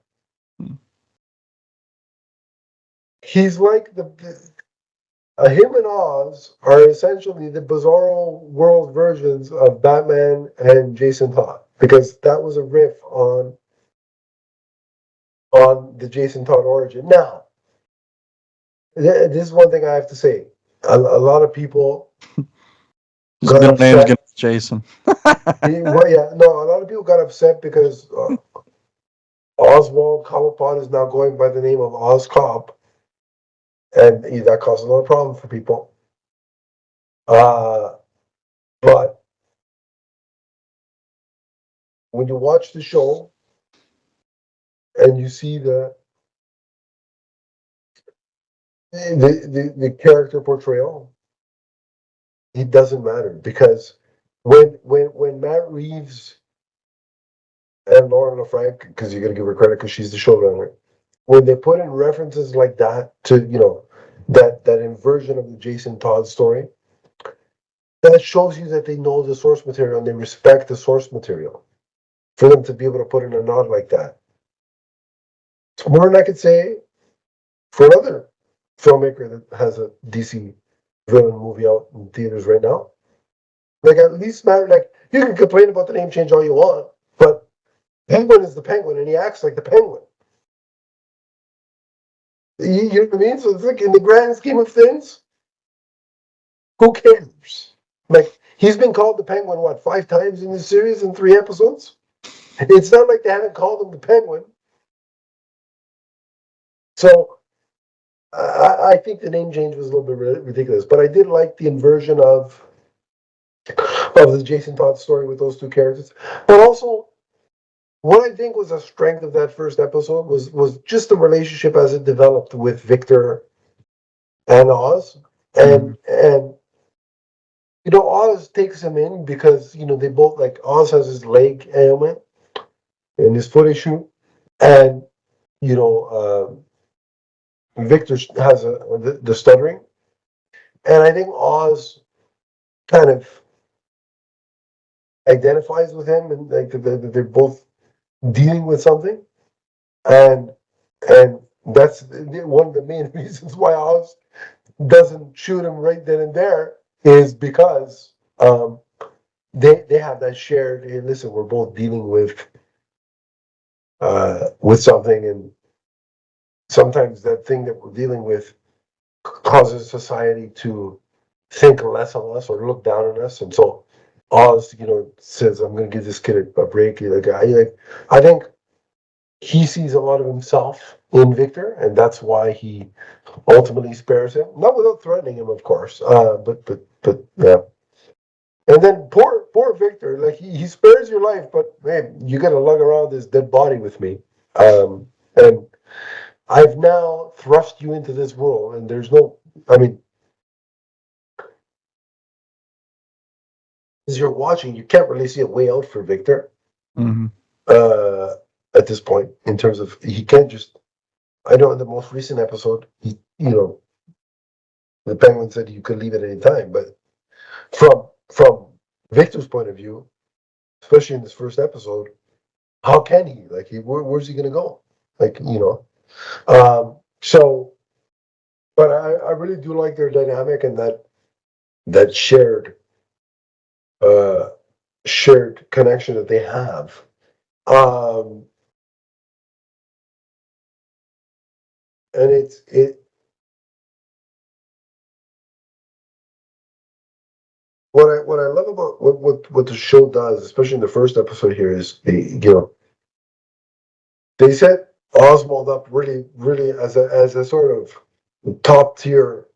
He's like him and Oz are essentially the Bizarro World versions of Batman and Jason Todd, because that was a riff on the Jason Todd origin. Now, this is one thing I have to say. A lot of people His middle name's gonna be Jason. a lot of people got upset because Oswald Cobblepot is now going by the name of Oz Cobb, and that causes a lot of problem for people. But when you watch the show and you see the character portrayal, it doesn't matter because when Matt Reeves and Lauren LaFranc, because you got to give her credit because she's the showrunner, when they put in references like that to that inversion of the Jason Todd story, that shows you that they know the source material and they respect the source material. For them to be able to put in a nod like that, it's more than I could say for another filmmaker that has a DC villain movie out in theaters right now. Like at least Matt, like you can complain about the name change all you want, but Penguin is the Penguin and he acts like the Penguin. You know what I mean? So it's like in the grand scheme of things, who cares? Like he's been called the Penguin what 5 times in this series in 3 episodes. It's not like they haven't called him the Penguin. So I think the name change was a little bit ridiculous, but I did like the inversion of the Jason Todd story with those 2 characters. But also, what I think was a strength of that first episode was just the relationship as it developed with Victor and Oz, and Oz takes him in because they both like Oz has his leg ailment and his foot issue, and Victor has the stuttering, and I think Oz kind of identifies with him, and like they're both dealing with something, and that's one of the main reasons why Oz doesn't shoot him right then and there is because they have that shared. Hey, listen, we're both dealing with something, and sometimes that thing that we're dealing with causes society to think less of us or look down on us, and so Oz, says, "I'm going to give this kid a break." I think he sees a lot of himself in Victor, and that's why he ultimately spares him, not without threatening him, of course. But yeah. And then poor Victor, like he spares your life, but man, you got to lug around this dead body with me, and I've now thrust you into this world, and there's no, I mean, as you're watching, you can't really see a way out for Victor. Mm-hmm. At this point, in terms of he can't just. I know in the most recent episode, the Penguin said you could leave at any time, but from Victor's point of view, especially in this first episode, how can he? Like, where's he going to go? Like, so. But I really do like their dynamic and that shared connection that they have. And what I love about what the show does, especially in the first episode here, is they set Oswald up really as a sort of top tier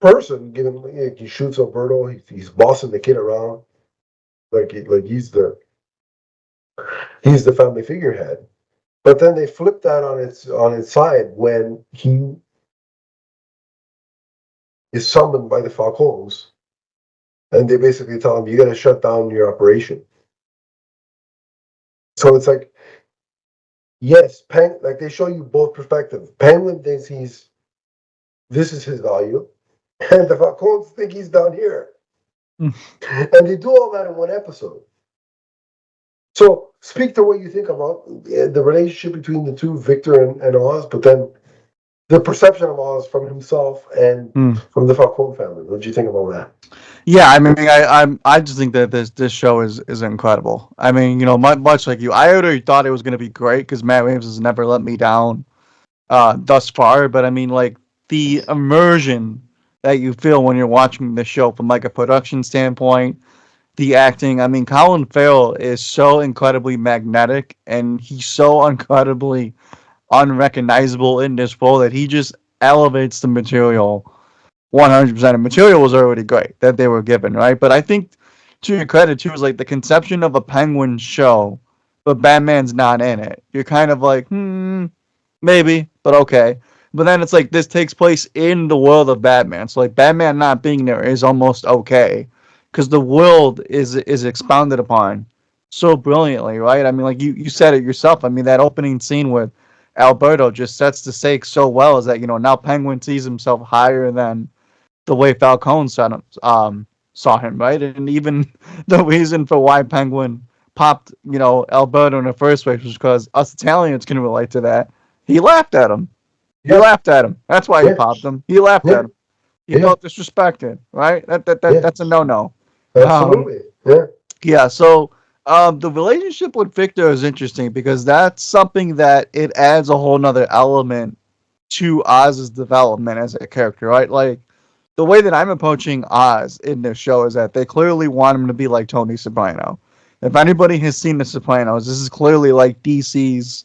person. Given he shoots Alberto, he's bossing the kid around like he's the family figurehead. But then they flip that on its side when he is summoned by the Falcons, and they basically tell him, "You got to shut down your operation." So it's like, yes, like they show you both perspectives. Penguin thinks this is his value, and the Falcons think he's down here, and they do all that in one episode. So speak to what you think about the relationship between the two, Victor and Oz, but then the perception of Oz from himself and from the Falcone family. What do you think about that? Yeah, I mean, I just think that this show is incredible. I mean, much like you, I already thought it was going to be great because Matt Reeves has never let me down thus far. But I mean, like the immersion that you feel when you're watching the show from like a production standpoint, the acting. I mean, Colin Farrell is so incredibly magnetic, and he's so incredibly unrecognizable in this role that he just elevates the material 100%. The material was already great that they were given, right? But I think to your credit too, is like the conception of a Penguin show, but Batman's not in it. You're kind of like, maybe, but okay. But then it's like this takes place in the world of Batman, so like Batman not being there is almost okay, because the world is expounded upon so brilliantly, right? I mean, like you said it yourself. I mean, that opening scene with Alberto just sets the stakes so well. Is that now Penguin sees himself higher than the way Falcone saw him, right? And even the reason for why Penguin popped, Alberto in the first place was because us Italians can relate to that. He laughed at him. He Yeah, laughed at him. That's why he yeah, popped him. He laughed yeah, at him. He yeah, felt disrespected, right? yeah. That's a no-no. Um, Absolutely. Yeah. yeah. So the relationship with Victor is interesting because that's something that it adds a whole nother element to Oz's development as a character, right? Like the way that I'm approaching Oz in this show is that they clearly want him to be like Tony Soprano. If anybody has seen The Sopranos, this is clearly like DC's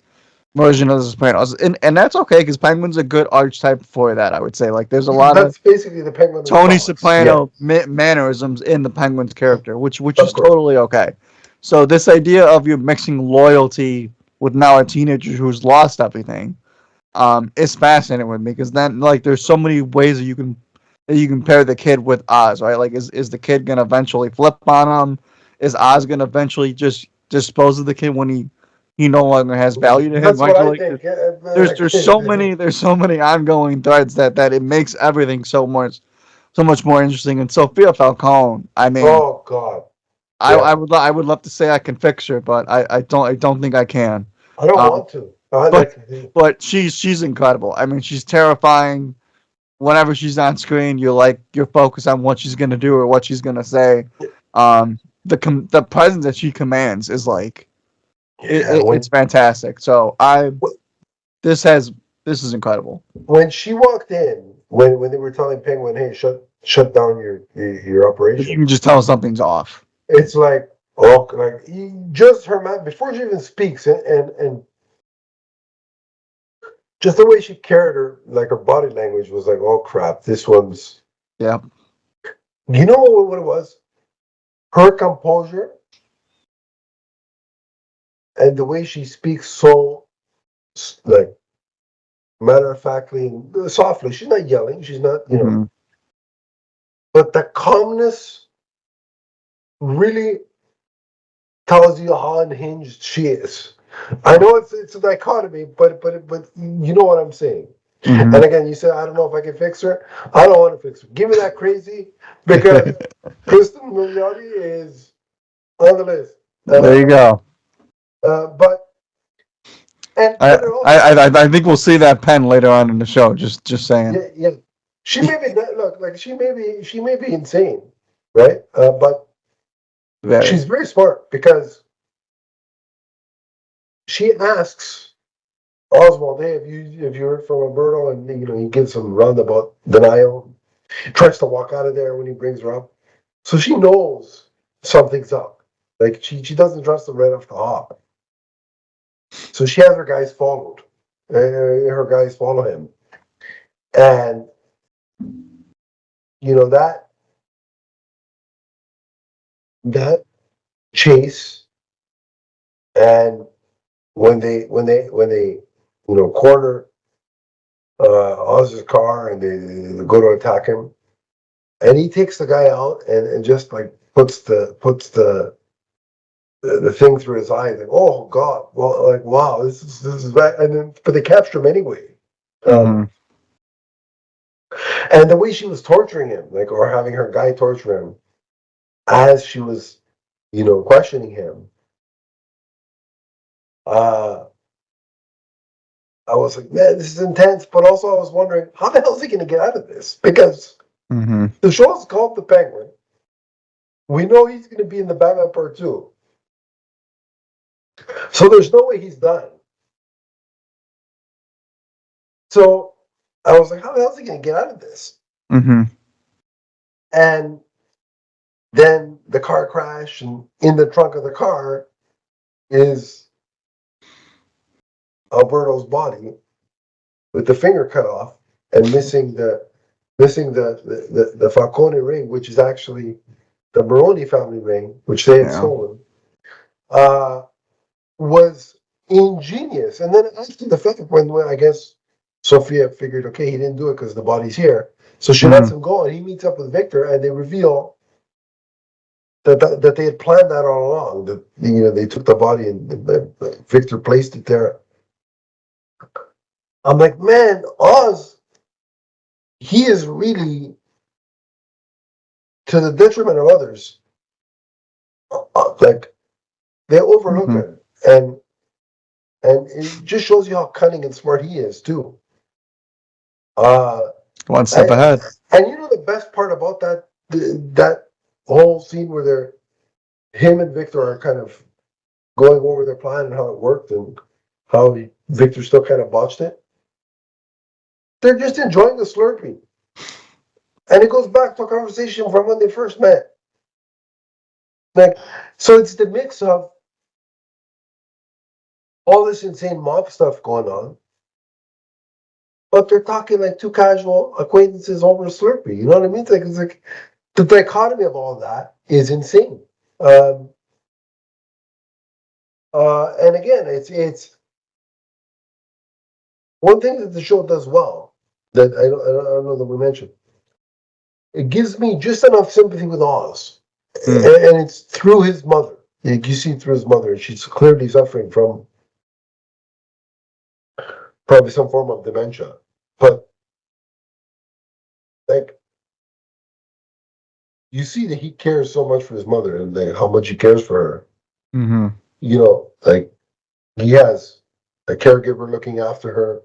version of The Sopranos, and that's okay because Penguin's a good archetype for that. I would say like there's a lot of That's basically the Penguin in the Tony comics. Yeah, Soprano mannerisms in the Penguin's character, which of is course. totally okay. So this idea of you mixing loyalty with now a teenager who's lost everything is fascinating with me because then like there's so many ways that you can pair the kid with Oz, right? Like is the kid gonna eventually flip on him? Is Oz gonna eventually just dispose of the kid when he no longer has value to him? That's Right? what So I like think. there's so many ongoing threads that it makes everything so much more interesting. And Sophia Falcone, I mean, Oh God. Yeah. I would love to say I can fix her, but I don't think I can. I don't Um, want to. I but like. but she's incredible. I mean, she's terrifying. Whenever she's on screen, you're focused on what she's gonna do or what she's gonna say. The presence that she commands is like Yeah. it's fantastic. So this has this is incredible. When she walked in, when they were telling Penguin, "Hey, shut down your You operation," can just tell something's off. it's like, oh, like just her man before she even speaks, and just the way she carried her, like her body language was like, oh crap, this one's. Yeah. You know what it was? Her composure and the way she speaks so like matter of factly and softly. She's not yelling. She's not. Mhm. But the calmness really tells you how unhinged she is. I know it's a dichotomy, but you know what I'm saying. Mhm. And again, you said I don't know if I can fix her. I don't want to fix her. Give me that crazy because Kristen Milioti is on the list. There you go. But I, and also, I think we'll see that pen later on in the show. Just saying. yeah, she may be look like she may be insane, right? But Very. she's very smart because she asks Oswald, "Hey, have you heard from Alberto?" And he gives some roundabout denial. Tries to walk out of there when he brings her up, so she knows something's up. Like she doesn't trust him right off the hop. So she has her guys followed. Her guys follow him, and that chase, and when they corner Oz's car and they go to attack him, and he takes the guy out and just like puts the thing through his eye, like, oh God, well, like, wow, this is bad. And then but they capture him anyway. Mhm. And the way she was torturing him, like, or having her guy torture him as she was questioning him, uh I was like, man, this is intense. But also I was wondering, how the hell is he going to get out of this? Because Mhm. the show is called The Penguin. We know he's going to be in the Batman Part 2. So there's no way he's done. So I was like, how the hell is he going to get out of this? Mhm. And then the car crash, and in the trunk of the car is Alberto's body with the finger cut off and missing the Falcone ring, which is actually the Maroney family ring, which they had stolen, was ingenious. And then after the fact, when I guess Sophia figured, okay, he didn't do it because the body's here, so she lets him go, and he meets up with Victor, and they reveal that they had planned that all along. That they took the body and Victor placed it there. I'm like, man, Oz, he is really, to the detriment of others, like they overlook him, and it just shows you how cunning and smart he is too. One step ahead. And the best part about that whole scene where him and Victor are kind of going over their plan and how it worked and how Victor still kind of botched it. They're just enjoying the Slurpee. And it goes back to a conversation from when they first met. So it's the mix of all this insane mob stuff going on, but they're talking like two casual acquaintances over a Slurpee. You know what I mean? It's like the dichotomy of all that is insane. And again, it's one thing that the show does well that I don't know that we mentioned. It gives me just enough sympathy with Oz, and it's through his mother. You see through his mother, and she's clearly suffering from probably some form of dementia. But you see that he cares so much for his mother, and how much he cares for her. He has a caregiver looking after her.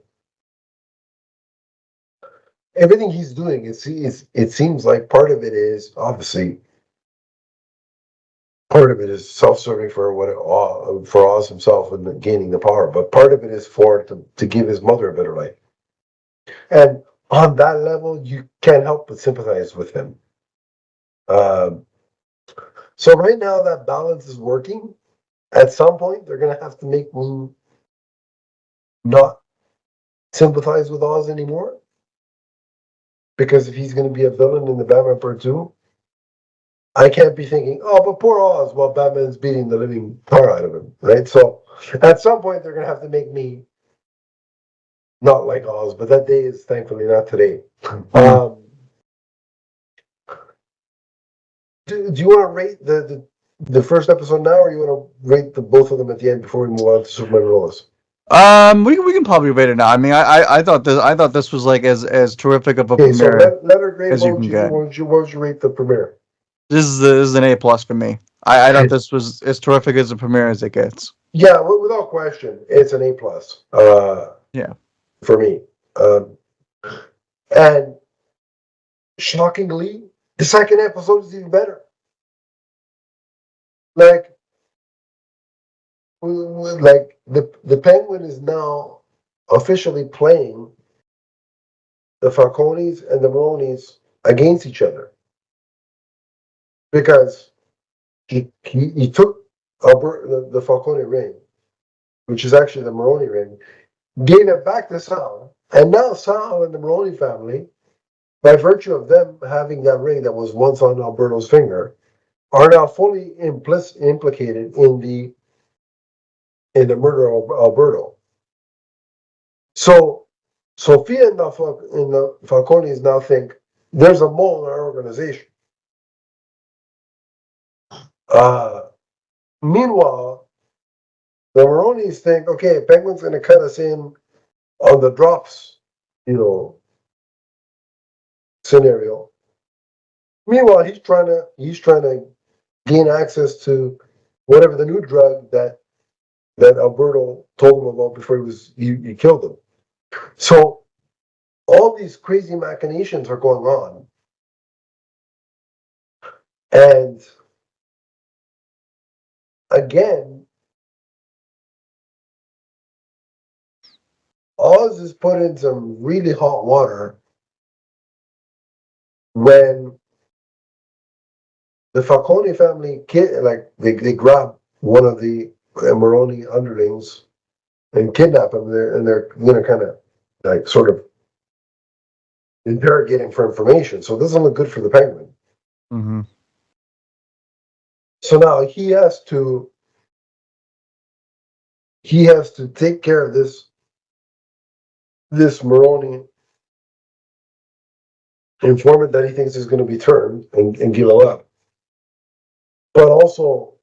Everything he's doing, it seems like part of it is obviously self-serving for Oz himself and gaining the power, but part of it is to give his mother a better life. And on that level, you can't help but sympathize with him. So right now that balance is working. At some point, they're gonna have to make me not sympathize with Oz anymore. Because if he's going to be a villain in the Batman Part 2, I can't be thinking, oh, but poor Oz while Batman's beating the living tar out of him, right? So at some point, they're going to have to make me not like Oz, but that day is thankfully not today. Do you want to rate the first episode now, or you want to rate both of them at the end before we move on to Superman Lois? We can probably rate it now. I mean, I thought this was like as terrific of a premiere. So letter grade, as you can get. What would you rate the premiere? This is an A+ for me. I thought this was as terrific as a premiere as it gets. Yeah, without question, it's an A+. Yeah, for me. And shockingly, the second episode is even better. Like the Penguin is now officially playing the Falcones and the Maronis against each other, because he took the Falcone ring, which is actually the Maroni ring, gave it back to Sal, and now Sal and the Maroni family, by virtue of them having that ring that was once on Alberto's finger, are now fully implicated in the murder of Alberto. So Sophia and the Falcones now think there's a mole in our organization. Meanwhile, the Maronis think, okay, Penguin's going to cut us in on the drops, scenario. Meanwhile, he's trying to gain access to whatever the new drug that Alberto told him about before he killed him. So all these crazy machinations are going on, and again, Oz is put in some really hot water when the Falcone family they grab one of the Maroni underlings and kidnap him. They're kind of sort of interrogating for information. So it doesn't look good for the Penguin. Mm-hmm. So now he has to take care of this Maroni informant that he thinks is going to be turned and give him up, but also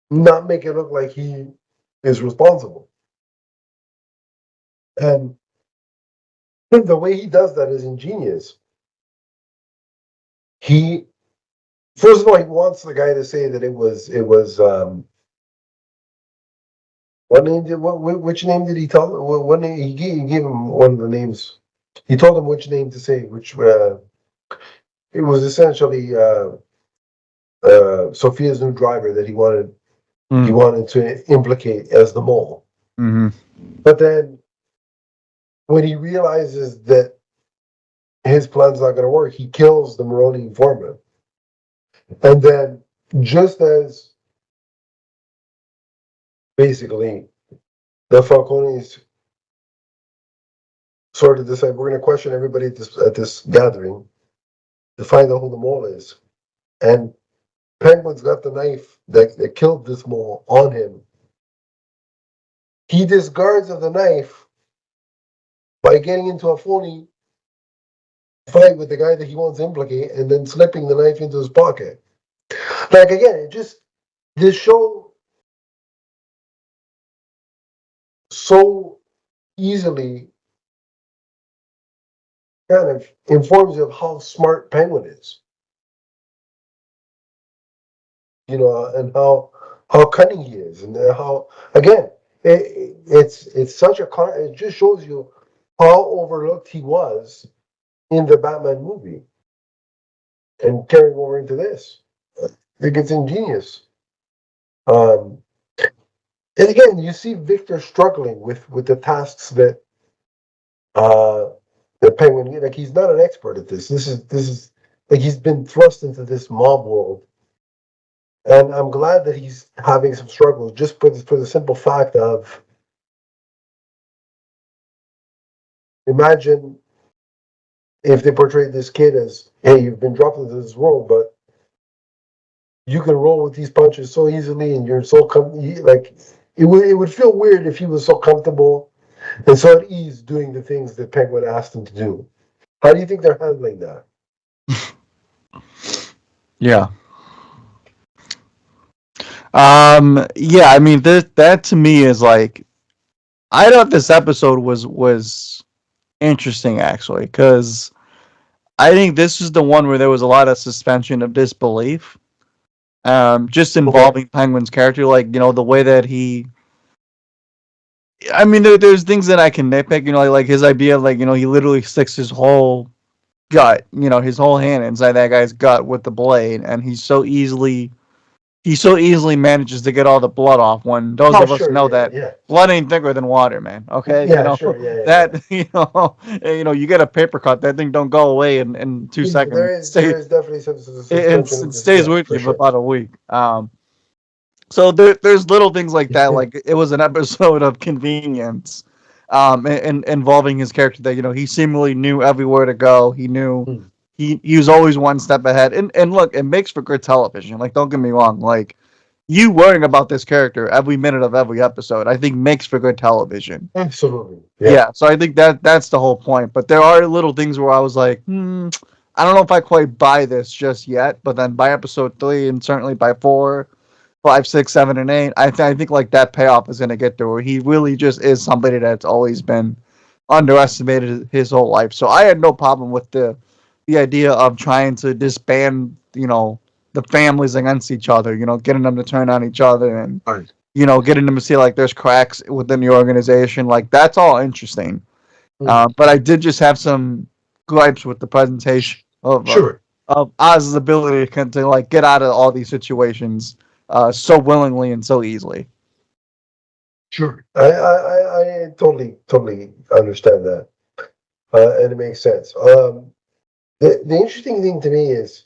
not make it look like he is responsible. And the way he does that is ingenious. He First of all, he wants the guy to say that it was which name did he tell? What name he gave him one of the names. He told him which name to say. Which it was essentially Sophia's new driver that he wanted to implicate as the mole. Mm-hmm. But then when he realizes that his plan's not going to work, he kills the Maroni informant. And then, just as basically the Falcones sort of decide we're going to question everybody at this gathering to find out who the mole is, and Penguin's got the knife that killed this mole on him. He discards of the knife by getting into a phony fight with the guy that he wants to implicate, and then slipping the knife into his pocket. Like again, this show so easily kind of informs you of how smart Penguin is, and how cunning he is, and how again it's such a it just shows you how overlooked he was in the Batman movie and carrying over into this. I think it's ingenious. And again, you see Victor struggling with the tasks that the Penguin, like he's not an expert at this. This is like he's been thrust into this mob world, and I'm glad that he's having some struggles just for the simple fact of imagine if they portrayed this kid as, hey, you've been dropped into this world, but you can roll with these punches so easily, and you're so like it would feel weird if he was so comfortable and so at ease doing the things that Penguin asked him to do. How do you think they're handling that? Yeah. Yeah, I mean that to me is like I thought this episode was interesting actually, because I think this is the one where there was a lot of suspension of disbelief. Just involving Penguin's character, like, the way that he I mean there's things that I can nitpick, like his idea of, like, he literally sticks his whole gut, his whole hand inside that guy's gut with the blade, and he so easily manages to get all the blood off, when those of us know that blood ain't thicker than water, man. Okay, that you get a paper cut, that thing don't go away in 2 seconds. There is definitely some suspension. It stays with you for about a week. So there's little things like that. Like it was an episode of convenience, and involving his character that he seemingly knew everywhere to go. He knew. He was always one step ahead. And look, it makes for good television. Like, don't get me wrong. Like, you worrying about this character every minute of every episode, I think makes for good television. Absolutely. Yeah, so I think that's the whole point. But there are little things where I was like, I don't know if I quite buy this just yet. But then by episode 3, and certainly by 4, 5, 6, 7, and 8, I think like that payoff is going to get there, where he really just is somebody that's always been underestimated his whole life. So I had no problem with the idea of trying to disband, the families against each other, getting them to turn on each other, and getting them to see like there's cracks within the organization. Like, that's all interesting. But I did just have some gripes with the presentation of Oz's ability to like get out of all these situations so willingly and so easily. Sure, I totally understand that, and it makes sense. The interesting thing to me is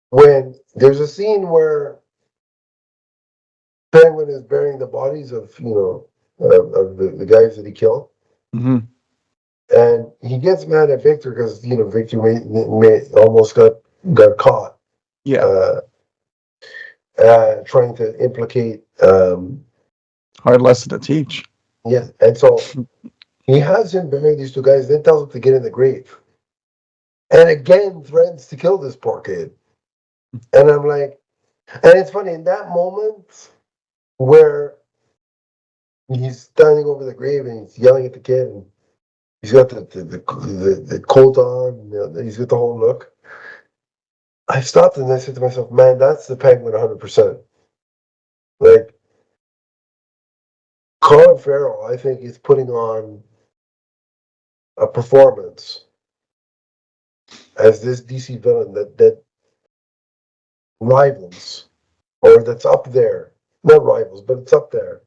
when there's a scene where Penguin is burying the bodies of of the guys that he killed, and he gets mad at Victor because Victor almost got caught. Yeah. trying to implicate. Hard lesson to teach. Yeah, and so he has him bury these two guys, then tells him to get in the grave, and again threatens to kill this poor kid. And I'm like, and it's funny in that moment where he's standing over the grave and he's yelling at the kid, and he's got the coat on, he's got the whole look. I stopped and I said to myself, man, that's the Penguin 100%. Like, Colin Farrell, I think, is putting on a performance as this DC villain that rivals, or that's up there, not rivals, but it's up there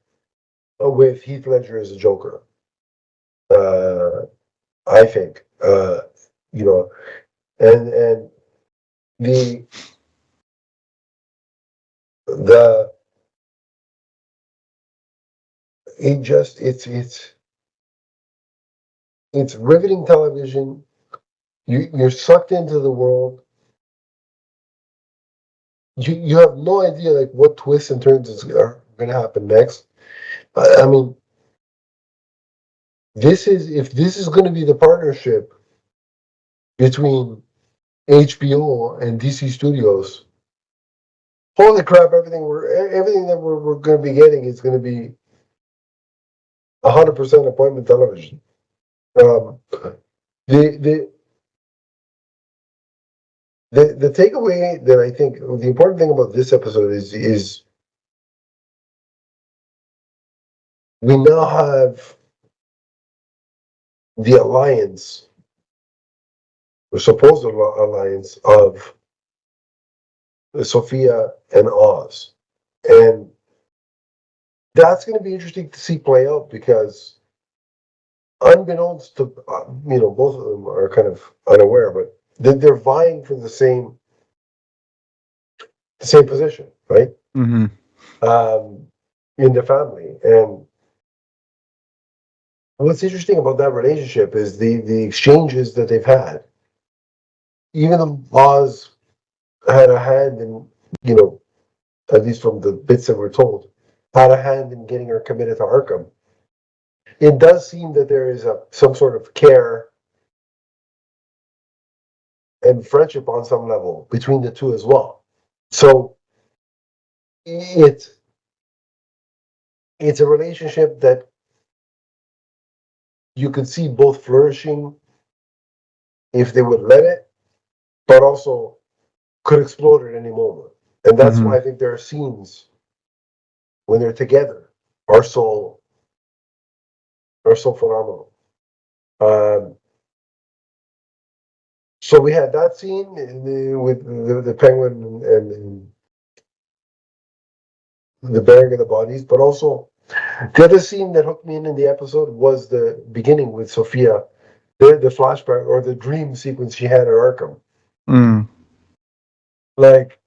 with Heath Ledger as a Joker. I think, you know, and the it just it's riveting television. You're sucked into the world. You have no idea like what twists and turns are going to happen next. I mean, if this is going to be the partnership between HBO and DC Studios, holy crap! Everything that we're going to be getting is going to be 100% appointment television. The the takeaway that I think the important thing about this episode is we now have the alliance, the supposed alliance of Sophia and Oz, and that's going to be interesting to see play out because, unbeknownst to both of them are kind of unaware, but they're vying for the same position, right? Mm-hmm. In the family. And what's interesting about that relationship is the exchanges that they've had. Even though Oz had a hand in, at least from the bits that we're told, had a hand in getting her committed to Arkham, it does seem that there is some sort of care and friendship on some level between the two as well. So it's a relationship that you could see both flourishing if they would let it, but also could explode at any moment. And that's why I think there are scenes when they're together are so phenomenal. So we had that scene with the Penguin and the burying of the bodies, but also the other scene that hooked me in the episode was the beginning with Sophia, the flashback or the dream sequence she had at Arkham. Mm. Like,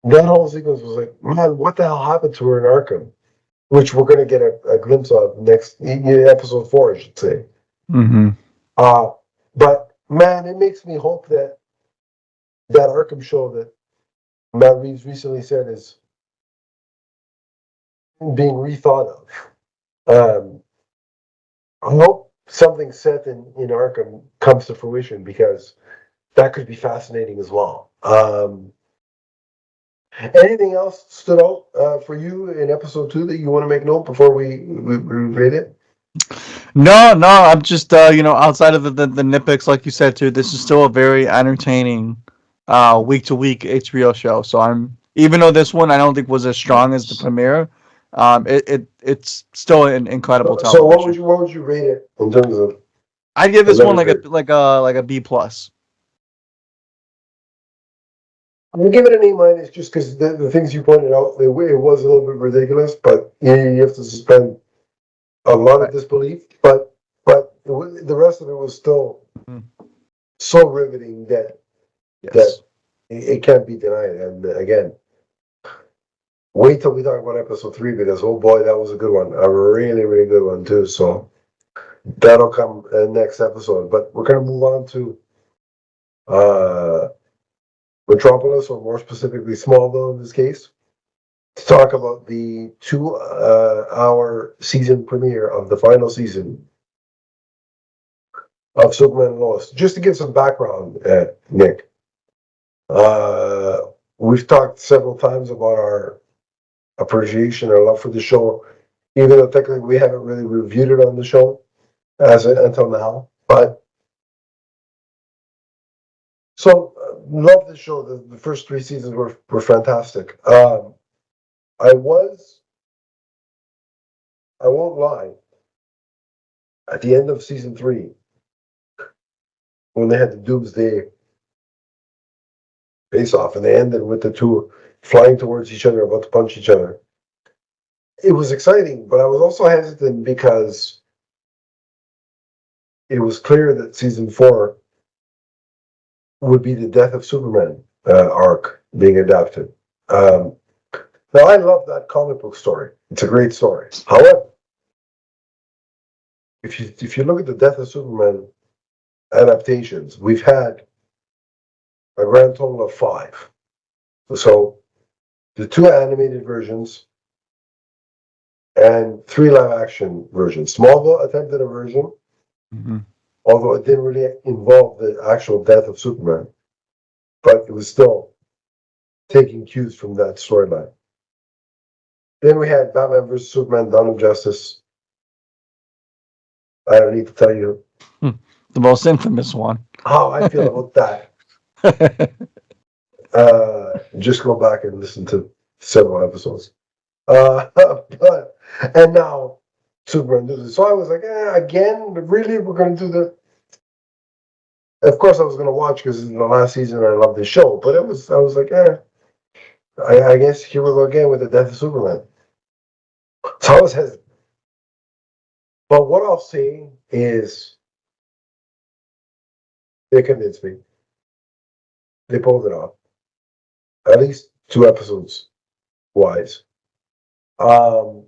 that whole sequence was like, man, what the hell happened to her in Arkham? Which we're going to get a glimpse of next episode 4, I should say. Mm-hmm. But man, it makes me hope that Arkham show that Matt Reeves recently said is being rethought of. I hope something set in Arkham comes to fruition because that could be fascinating as well. Anything else stood out for you in episode 2 that you want to make note before we rate it? No, I'm just outside of the nitpicks, like you said too, this is still a very entertaining week to week HBO show. So even though this one I don't think was as strong as the premiere, it's still an incredible television. So what would you rate it in terms of? I'd give this one like a B plus. I'm gonna give it an A- just because the things you pointed out, it was a little bit ridiculous, but you have to suspend a lot of disbelief. But the rest of it was still so riveting that it can't be denied. And again, wait till we talk about episode 3 because oh boy, that was a good one, a really really good one too. So that'll come next episode. But we're gonna move on to Metropolis, or more specifically Smallville in this case. to talk about the 2 hour season premiere of the final season of Superman Lois. Just to give some background, Nick, we've talked several times about our appreciation or love for the show, even though technically we haven't really reviewed it on the show until now. But so love the show. The first 3 seasons were fantastic. I won't lie. At the end of season 3, when they had the Doomsday face off and they ended with the two flying towards each other, about to punch each other, it was exciting, but I was also hesitant because it was clear that season 4 would be the death of Superman arc being adapted. Now, I love that comic book story. It's a great story. However, if you look at the death of Superman adaptations, we've had a grand total of 5. So the 2 animated versions and 3 live action versions. Smallville attempted a version, although it didn't really involve the actual death of Superman, but it was still taking cues from that storyline. Then we had Batman vs. Superman, Dawn of Justice. I don't need to tell you The most infamous one. how I feel about that. Just go back and listen to several episodes. And now Superman does it. So I was like, again, really, we're going to do the. Of course, I was going to watch because in the last season I loved the show, but I was like, I guess here we go again with the death of Superman. So I was hesitant. But what I'll say is, they convinced me. They pulled it off. At least 2 episodes wise. I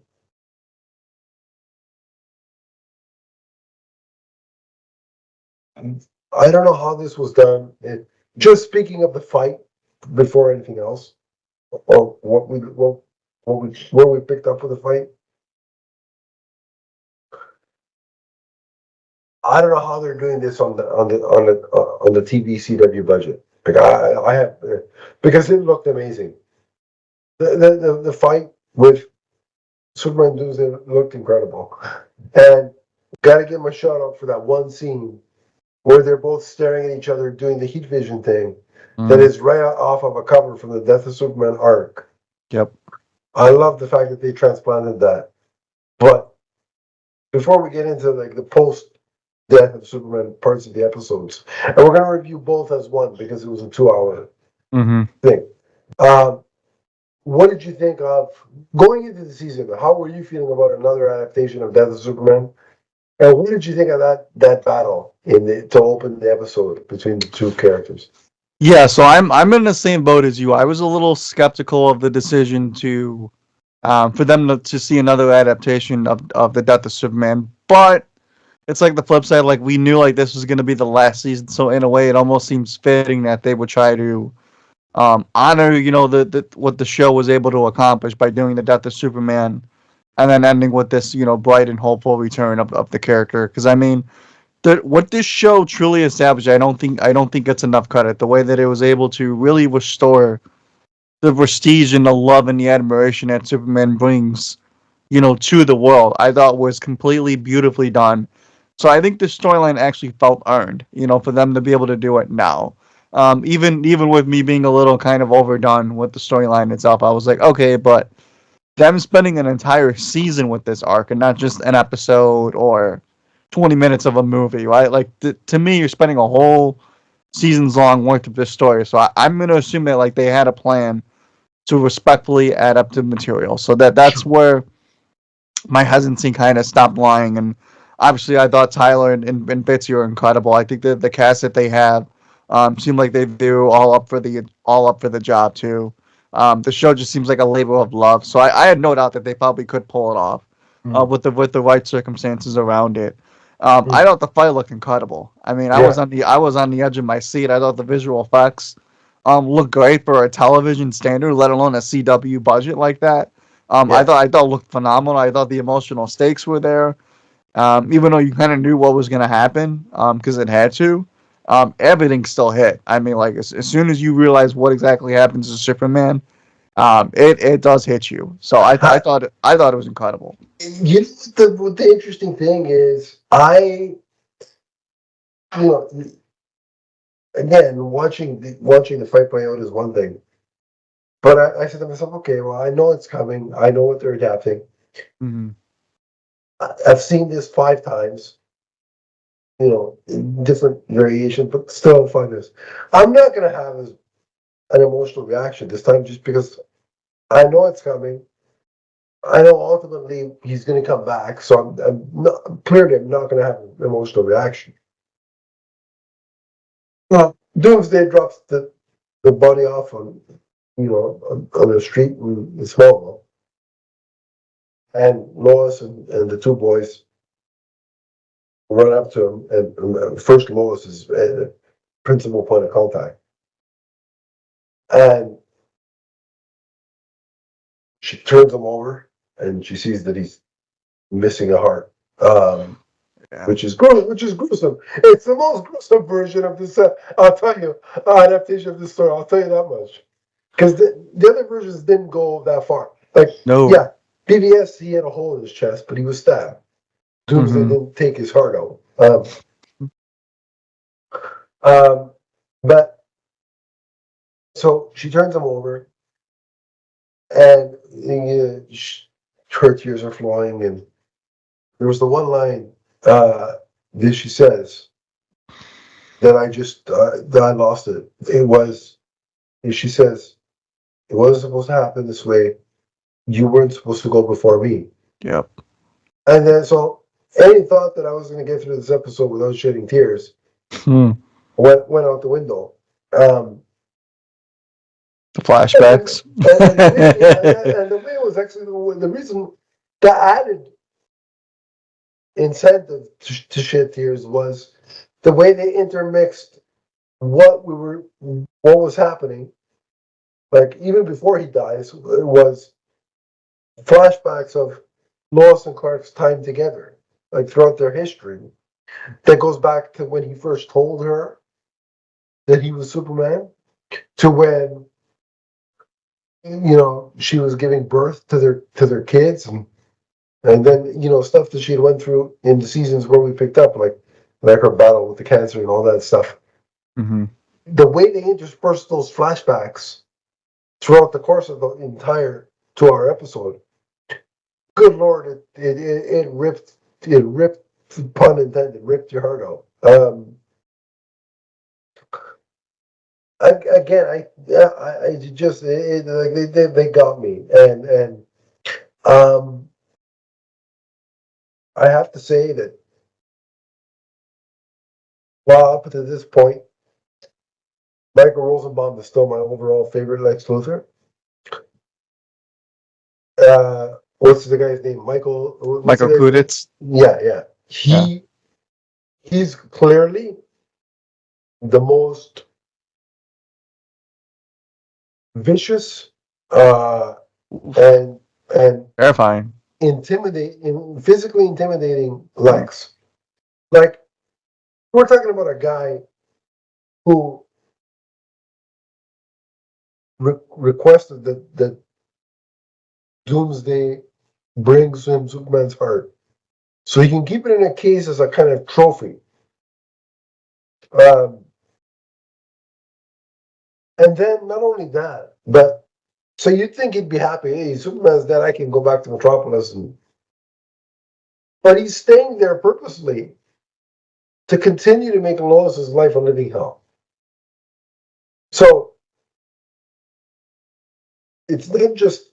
don't know how this was done. Just speaking of the fight before anything else, or where we picked up for the fight. I don't know how they're doing this on the TV CW budget. Like I have because it looked amazing. The fight with Superman Doomsday looked incredible, and got to give him a shout out for that one scene where they're both staring at each other doing the heat vision thing. That is right off of a cover from the Death of Superman arc. Yep. I love the fact that they transplanted that. But before we get into like the post Death of Superman parts of the episodes, and we're gonna review both as one because it was a 2 hour thing. What did you think of going into the season? How were you feeling about another adaptation of Death of Superman? And what did you think of that battle to open the episode between the 2 characters? Yeah, so I'm in the same boat as you. I was a little skeptical of the decision to for them to see another adaptation of the Death of Superman, but it's like the flip side. Like we knew like this was going to be the last season, so in a way, it almost seems fitting that they would try to honor the what the show was able to accomplish by doing the Death of Superman, and then ending with this bright and hopeful return of the character. Because I mean, what this show truly established, I don't think it's enough credit. The way that it was able to really restore the prestige and the love and the admiration that Superman brings, to the world, I thought was completely beautifully done. So I think the storyline actually felt earned, for them to be able to do it now. Even with me being a little kind of overdone with the storyline itself, I was like, okay, but them spending an entire season with this arc and not just an episode or 20 minutes of a movie, right? Like to me, you're spending a whole season's long worth of this story. So I'm going to assume that like they had a plan to respectfully add up to material. So that's where my hesitancy kind of stopped lying. And obviously, I thought Tyler and Bitsy were incredible. I think that the cast that they have seemed like they do all up for the job too. The show just seems like a labor of love. So I had no doubt that they probably could pull it off with the right circumstances around it. I thought the fight looked incredible. I mean, I was on the edge of my seat. I thought the visual effects look great for a television standard, let alone a CW budget like that. Yeah. I thought it looked phenomenal. I thought the emotional stakes were there. Even though you kind of knew what was going to happen, because it had to, everything still hit. I mean, like as soon as you realize what exactly happens to Superman, it does hit you. So I thought it was incredible. You know, what the interesting thing is, you know, again, watching the fight play out is one thing, but I said to myself, okay, well, I know it's coming. I know what they're adapting. Mm-hmm. I've seen this 5 times, you know, in different variations, but still 5 years. I'm not gonna have an emotional reaction this time, just because I know it's coming. I know ultimately he's going to come back, so I'm not, clearly I'm not going to have an emotional reaction. Well, Doomsday drops the body off on, you know, on the street in Smallville, and Lois and the two boys run up to him, and first Lois is principal point of contact, and she turns him over, and she sees that he's missing a heart. Yeah. Which is gruesome. It's the most gruesome version of this. I'll tell you, adaptation of this story. I'll tell you that much. Because the other versions didn't go that far. Like, No. yeah, BVS, he had a hole in his chest, but he was stabbed. Doomsday didn't take his heart out. But so she turns him over, and her tears are flowing, and there was the one line that she says that I lost it. It was, she says, it wasn't supposed to happen this way. You weren't supposed to go before me. Yep. And then so any thought that I was going to get through this episode without shedding tears went out the window. The flashbacks. And the way it was actually the reason, the added incentive to shed tears was the way they intermixed what was happening. Like even before he dies, it was flashbacks of Lois and Clark's time together, like throughout their history. That goes back to when he first told her that he was Superman, to when she was giving birth to their kids, and then stuff that she had went through in the seasons where we picked up, like her battle with the cancer and all that stuff. Mm-hmm. The way they interspersed those flashbacks throughout the course of the entire 2-hour episode, good Lord, it ripped, pun intended, ripped your heart out. I just like they got me, and I have to say that while up to this point, Michael Rosenbaum is still my overall favorite Lex Luthor. What's the guy's name? Michael Kuditz. Yeah. He's clearly the most vicious and terrifying, physically intimidating Lex. Like, we're talking about a guy who requested that Doomsday brings him Superman's heart so he can keep it in a case as a kind of trophy. And then not only that, but so you'd think he'd be happy. Hey, Superman's dead. I can go back to Metropolis, but he's staying there purposely to continue to make Lois's life a living hell. So it's not just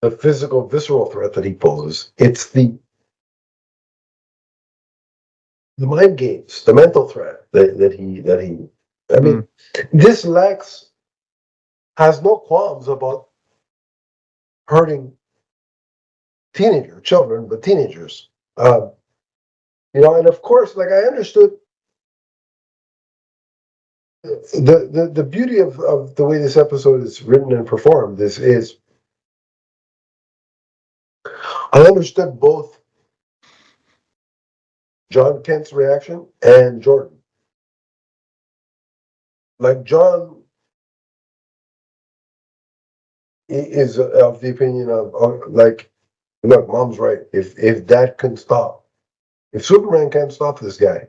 the physical, visceral threat that he poses. It's the mind games, the mental threat that he. I mean, this Lex has no qualms about hurting children, but teenagers. And of course, like I understood the beauty of the way this episode is written and performed is I understood both John Kent's reaction and Jordan. Like John is of the opinion of like, look, mom's right. If Dad can stop, if Superman can't stop this guy,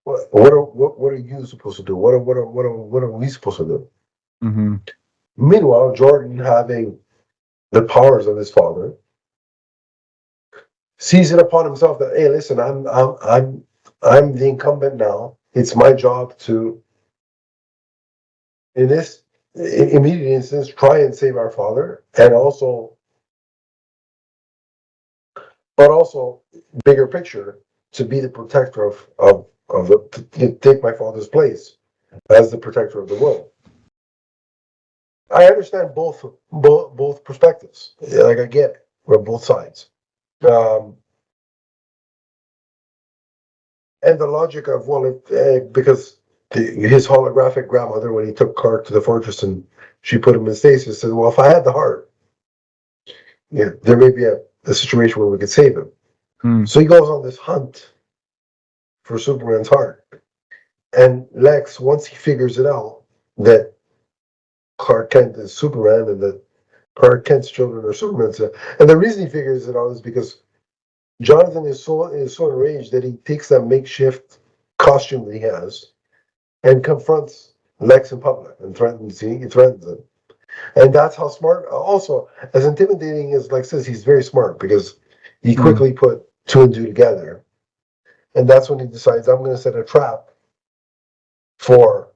what are you supposed to do? What are we supposed to do? Mm-hmm. Meanwhile, Jordan, having the powers of his father, sees it upon himself that, hey, listen, I'm the incumbent now. It's my job to, in this immediate instance, try and save our father, and also, but also bigger picture, to be the protector of the, to take my father's place as the protector of the world. I understand both perspectives. Like I get it, we're both sides. And the logic of, well, because his holographic grandmother, when he took Clark to the fortress and she put him in stasis, said, well, if I had the heart, yeah, there may be a situation where we could save him. So he goes on this hunt for Superman's heart. And Lex, once he figures it out, that Clark Kent is Superman and that Clark Kent's children are Superman's. And the reason he figures it out is because Jonathan is so enraged that he takes that makeshift costume that he has and confronts Lex in public and threatens him. And that's how smart. Also, as intimidating as Lex is, he's very smart because he quickly put two and two together. And that's when he decides, I'm going to set a trap for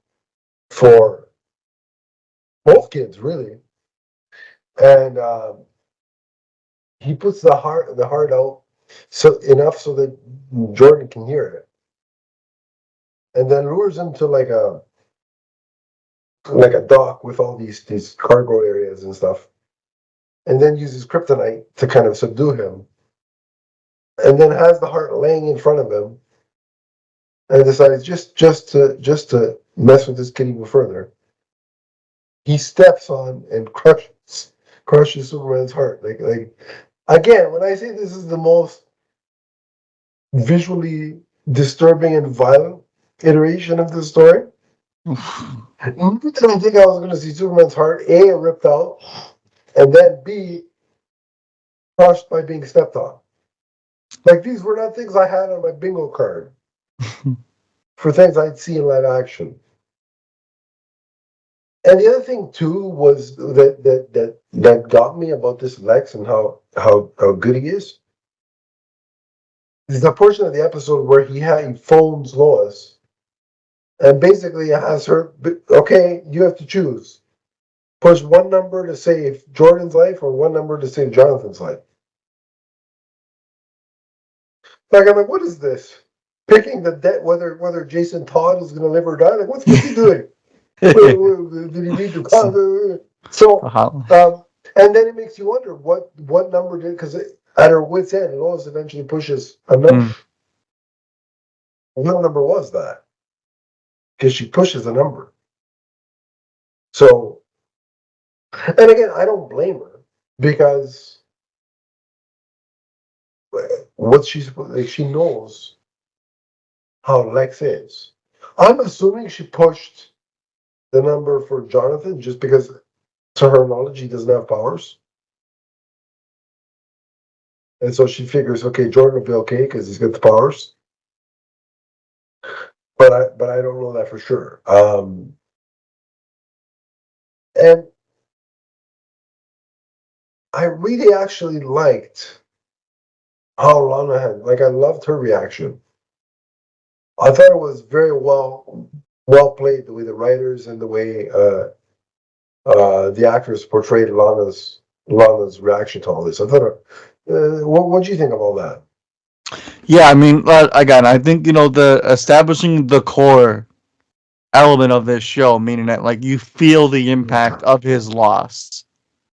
both kids, really. And he puts the heart out so enough so that Jordan can hear it, and then lures him to like a dock with all these cargo areas and stuff, and then uses kryptonite to kind of subdue him, and then has the heart laying in front of him, and decides just to mess with this kid even further. He steps on and crushes Superman's heart. Like again, when I say this is the most visually disturbing and violent iteration of this story, I didn't think I was going to see Superman's heart A, ripped out, and then B, crushed by being stepped on. Like, these were not things I had on my bingo card for things I'd see in live action. And the other thing too was that got me about this Lex and how good he is the portion of the episode where he phones Lois and basically has her, okay, you have to choose. Push one number to save Jordan's life or one number to save Jonathan's life. Like, I'm like, what is this? Picking the debt, whether Jason Todd is going to live or die? Like, what's he doing? Did he need to come? So, and then it makes you wonder what number did, because at her wit's end, Lois eventually pushes a number. What number was that? Because she pushes a number. So, and again, I don't blame her because what she's like, she knows how Lex is. I'm assuming she pushed the number for Jonathan just because, to her knowledge, he doesn't have powers. And so she figures, okay, Jordan will be okay because he's got the powers. But I don't know that for sure. And I really actually liked how Lana had, like, I loved her reaction. I thought it was very well played, the way the writers and the way the actors portrayed Lana's reaction to all this. I thought, what do you think of all that? Yeah, I mean, again, I think, the establishing the core element of this show, meaning that, like, you feel the impact of his loss,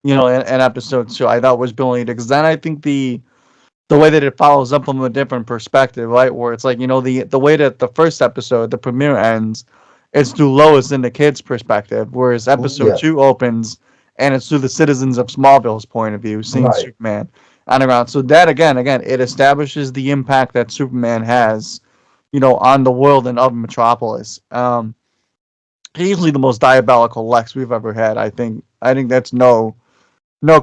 in episode 2, I thought was brilliant, because then I think the way that it follows up from a different perspective, right, where it's like, the way that the first episode, the premiere ends, it's through Lois and the kids' perspective, whereas episode Yeah, 2 opens and it's through the citizens of Smallville's point of view, seeing right. Superman on the ground. So that again, it establishes the impact that Superman has, on the world and of Metropolis. Easily the most diabolical Lex we've ever had. I think that's no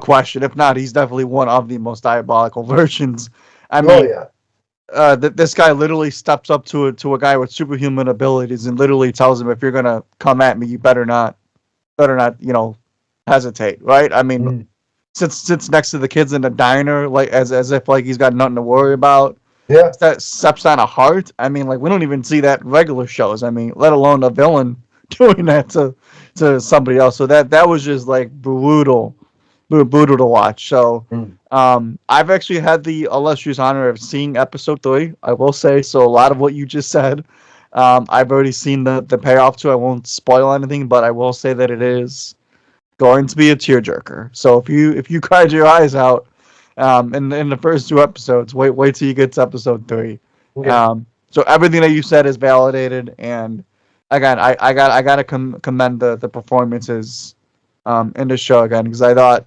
question. If not, he's definitely one of the most diabolical versions. I Oh mean, yeah, this guy literally steps up to a guy with superhuman abilities and literally tells him, if you're gonna come at me, you better not, hesitate, right? I mean, mm. sits next to the kids in the diner, like as if like he's got nothing to worry about. Yeah, Steps on a heart. I mean, like we don't even see that in regular shows. I mean, let alone a villain doing that to somebody else. So that was just like brutal to watch. So, mm. I've actually had the illustrious honor of seeing episode 3. I will say so. A lot of what you just said, I've already seen the payoff to. I won't spoil anything, but I will say that it is going to be a tearjerker. So if you cried your eyes out, in the first 2 episodes, wait till you get to episode 3. Okay. So everything that you said is validated, and again, I gotta commend the performances, in the show again, because I thought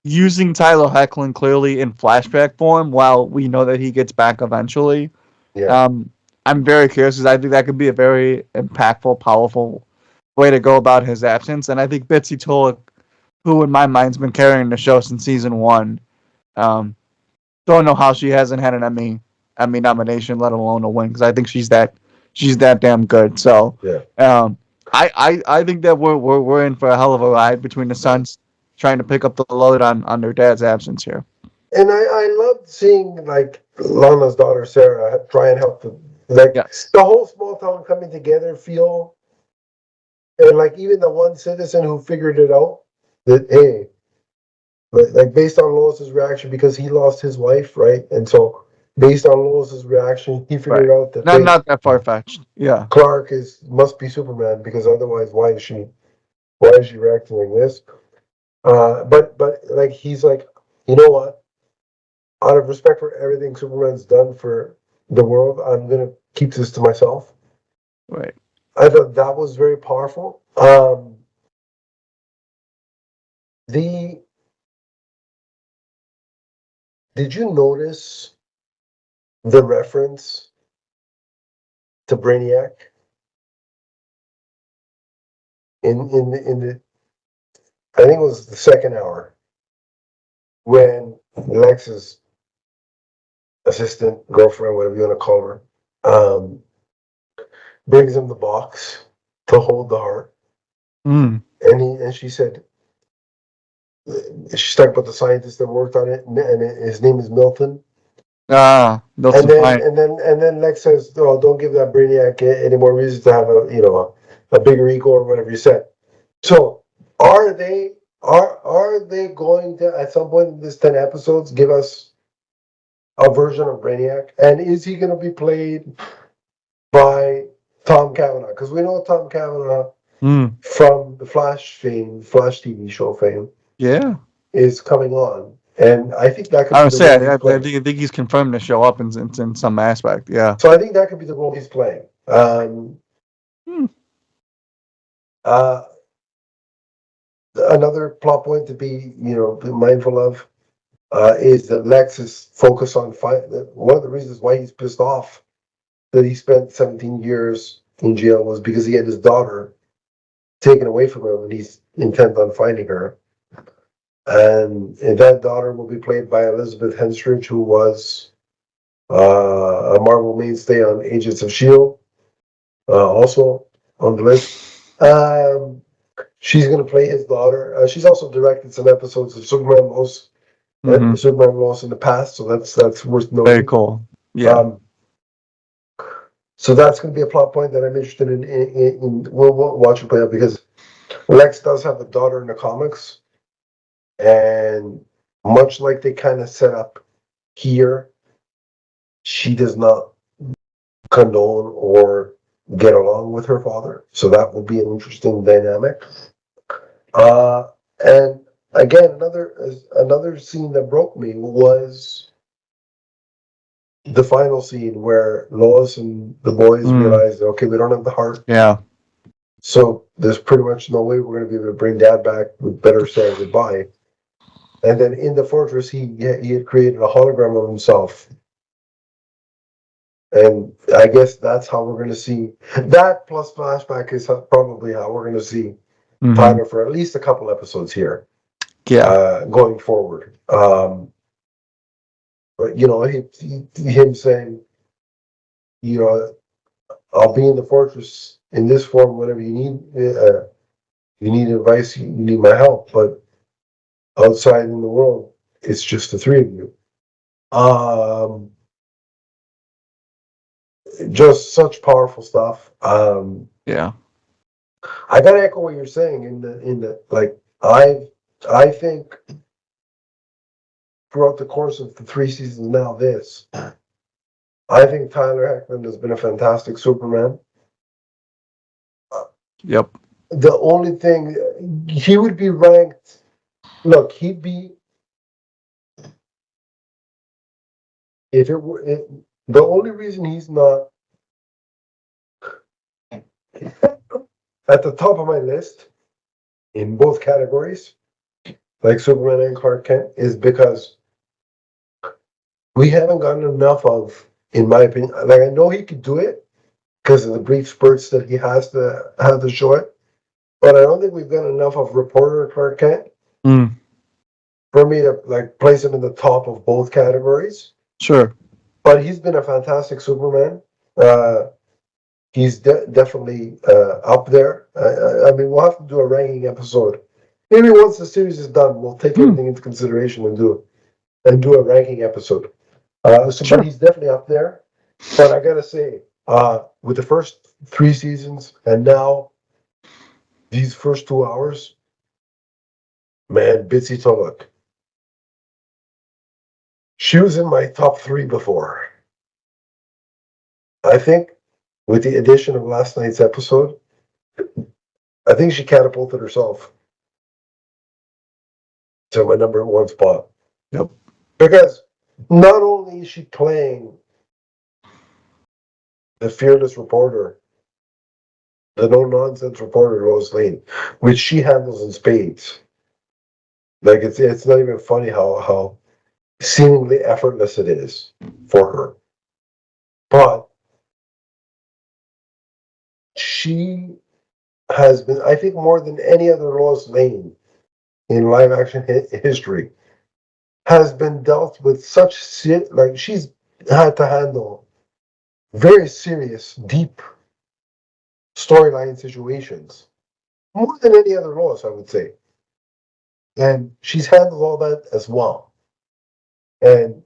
using Tyler Hoechlin clearly in flashback form, while we know that he gets back eventually. Yeah, Um, I'm very curious because I think that could be a very impactful, powerful way to go about his absence. And I think Bitsy Tulloch, who in my mind's been carrying the show since season 1, um, don't know how she hasn't had an Emmy nomination, let alone a win, because I think she's that damn good. So, yeah. I think that we're in for a hell of a ride between the Suns trying to pick up the load on their dad's absence here. And I loved seeing like Lana's daughter Sarah try and help Yes. the whole small town coming together feel, and like even the one citizen who figured it out that hey, like based on Lois's reaction because he lost his wife, right? And so based on Lois's reaction, he Right. figured out that Not hey, not that far fetched. Yeah. Clark must be Superman because otherwise why is she reacting like this? But like he's like, you know what? Out of respect for everything Superman's done for the world, I'm gonna keep this to myself. Right. I thought that was very powerful. The Did you notice the reference to Brainiac in the I think it was the second hour when Lex's assistant, girlfriend, whatever you want to call her, um, brings him the box to hold the heart, Mm. and she said she's talking about the scientist that worked on it, and his name is Milton. That's And then fine. Lex says, "Oh, don't give that Brainiac any more reasons to have a bigger ego or whatever you said." So, are they going to at some point in this 10 episodes give us a version of Brainiac? And is he going to be played by Tom Cavanaugh? Because we know Tom Cavanaugh Mm. from the Flash fame, Flash TV show fame, Yeah. is coming on, and I think that could I be would the say role I he's playing. think he's confirmed to show up in some aspect. Yeah. So I think that could be the role he's playing. Hmm. Uh, Another plot point to be mindful of is that Lex is focused on one of the reasons why he's pissed off that he spent 17 years in jail was because he had his daughter taken away from him, and he's intent on finding her. And that daughter will be played by Elizabeth Henstridge, who was a Marvel mainstay on Agents of Shield, also on the list. She's going to play his daughter. She's also directed some episodes of Superman Lois, Mm-hmm. Superman Lois in the past, so that's worth Very noting. cool. Yeah. So that's going to be a plot point that I'm interested in we'll watch it play out because Lex does have a daughter in the comics, and much like they kind of set up here, she does not condone or get along with her father. So that will be an interesting dynamic. And again, another scene that broke me was the final scene where Lois and the boys realize, okay, we don't have the heart. Yeah. So there's pretty much no way we're going to be able to bring Dad back with better saying goodbye. And then in the fortress, he had created a hologram of himself. And I guess that's how we're going to see that. Plus flashback is probably how we're going to see Tyler for at least a couple episodes here. Yeah. Going forward. But him saying, I'll be in the fortress in this form whenever you need. You need advice. You need my help. But outside in the world, it's just the three of you. Just such powerful stuff. Yeah. I gotta echo what you're saying in the like I think throughout the course of the 3 seasons now I think Tyler Hoechlin has been a fantastic Superman. Yep. The only thing he would be ranked, he'd be if it were the only reason he's not at the top of my list in both categories, like Superman and Clark Kent, is because we haven't gotten enough of, in my opinion. Like, I know he could do it because of the brief spurts that he has to have to show it, but I don't think we've got enough of reporter Clark Kent for me to place him in the top of both categories. Sure. But he's been a fantastic Superman. He's definitely up there. I mean, we'll have to do a ranking episode. Maybe once the series is done, we'll take everything into consideration and do a ranking episode. Sure. But he's definitely up there. But I gotta say, with the first 3 seasons and now these first 2 hours, man, Bitsy Tulloch. She was in my top 3 before. I think with the addition of last night's episode, I think she catapulted herself to my number 1 spot. Yep. Because not only is she playing the fearless reporter, the no-nonsense reporter Lois Lane, which she handles in spades. Like, it's not even funny how seemingly effortless it is for her. But she has been, I think, more than any other Lois Lane in live action history, has been dealt with such she's had to handle very serious, deep storyline situations more than any other Lois, I would say. And she's handled all that as well. And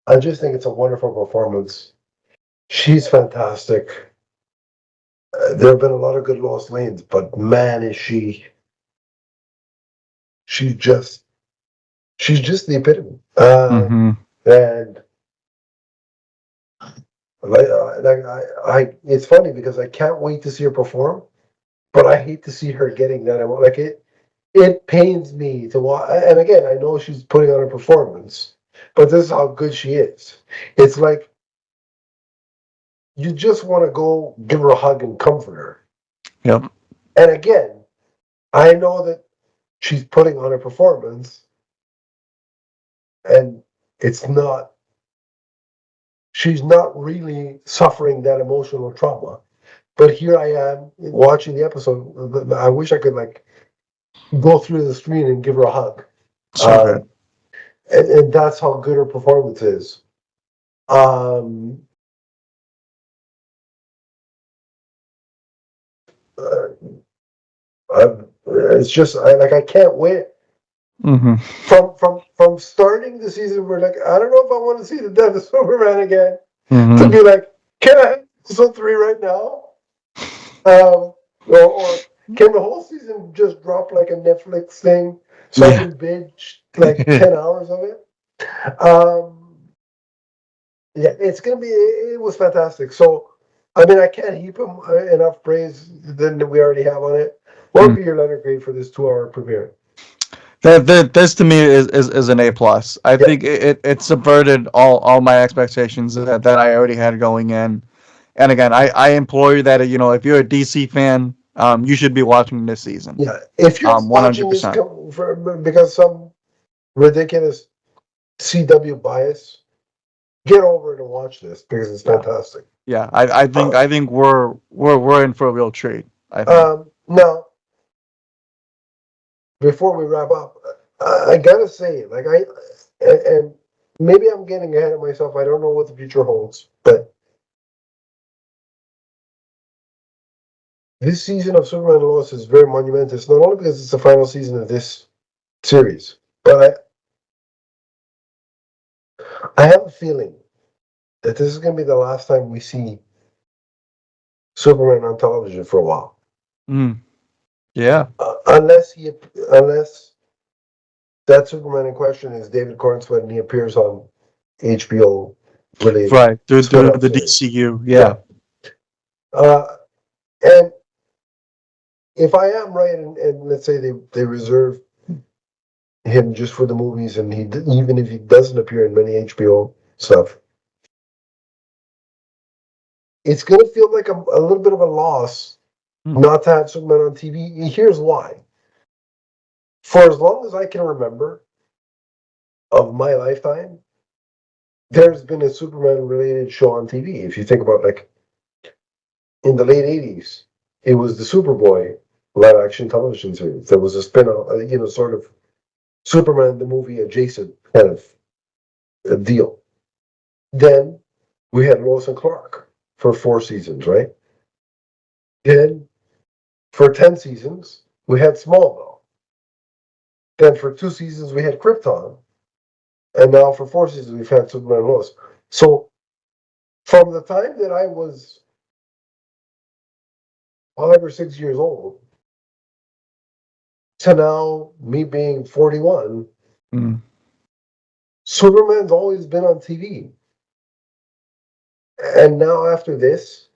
I just think it's a wonderful performance. She's fantastic. There have been a lot of good Lois Lanes, but man, is she's just the epitome. And it's funny because I can't wait to see her perform, but I hate to see her getting that. Like, it pains me to watch. And again, I know she's putting on a performance, but this is how good she is. It's like you just want to go give her a hug and comfort her. Yep. And again, I know that she's putting on a performance, and she's not really suffering that emotional trauma. But here I am watching the episode. I wish I could go through the screen and give her a hug. And that's how good her performance is. It's just I can't wait. From starting the season, we're like, I don't know if I want to see the death of Superman again. To be like, can I have episode 3 right now? Or can the whole season just drop like a Netflix thing so I can binge 10 hours of it? Yeah, it's gonna be. It was fantastic. So, I mean, I can't heap him enough praise than we already have on it. What would be your letter grade for this 2-hour premiere? This to me is an A+. I think it subverted all my expectations that I already had going in. And again, I implore you that if you're a DC fan, you should be watching this season. Yeah, if you're watching this 100%. because some ridiculous CW bias, get over it and watch this because it's Yeah. fantastic. Yeah, I think we're in for a real treat. I think. Now, before we wrap up, I gotta say, like and maybe I'm getting ahead of myself. I don't know what the future holds, but this season of Superman Lois is very monumentous. Not only because it's the final season of this series, but I have a feeling that this is going to be the last time we see Superman on television for a while. Mm. Yeah. Unless that Superman in question is David Cornswet and he appears on HBO related Right. Through spin-off the series. DCU. Yeah. And if I am right, and let's say they reserve him just for the movies, and even if he doesn't appear in many HBO stuff, it's going to feel like a little bit of a loss not to have Superman on TV. Here's why. For as long as I can remember of my lifetime, there's been a Superman related show on TV. If you think about, like, in the late 80s, it was the Superboy live action television series. There was a spin-off, sort of Superman the movie adjacent kind of a deal. Then we had Lois and Clark for 4 seasons, right? Then for 10 seasons, we had Smallville. Then for 2 seasons, we had Krypton. And now for 4 seasons, we've had Superman and Lois. So from the time that I was 5 or 6 years old to now me being 41, Superman's always been on TV. And now after this,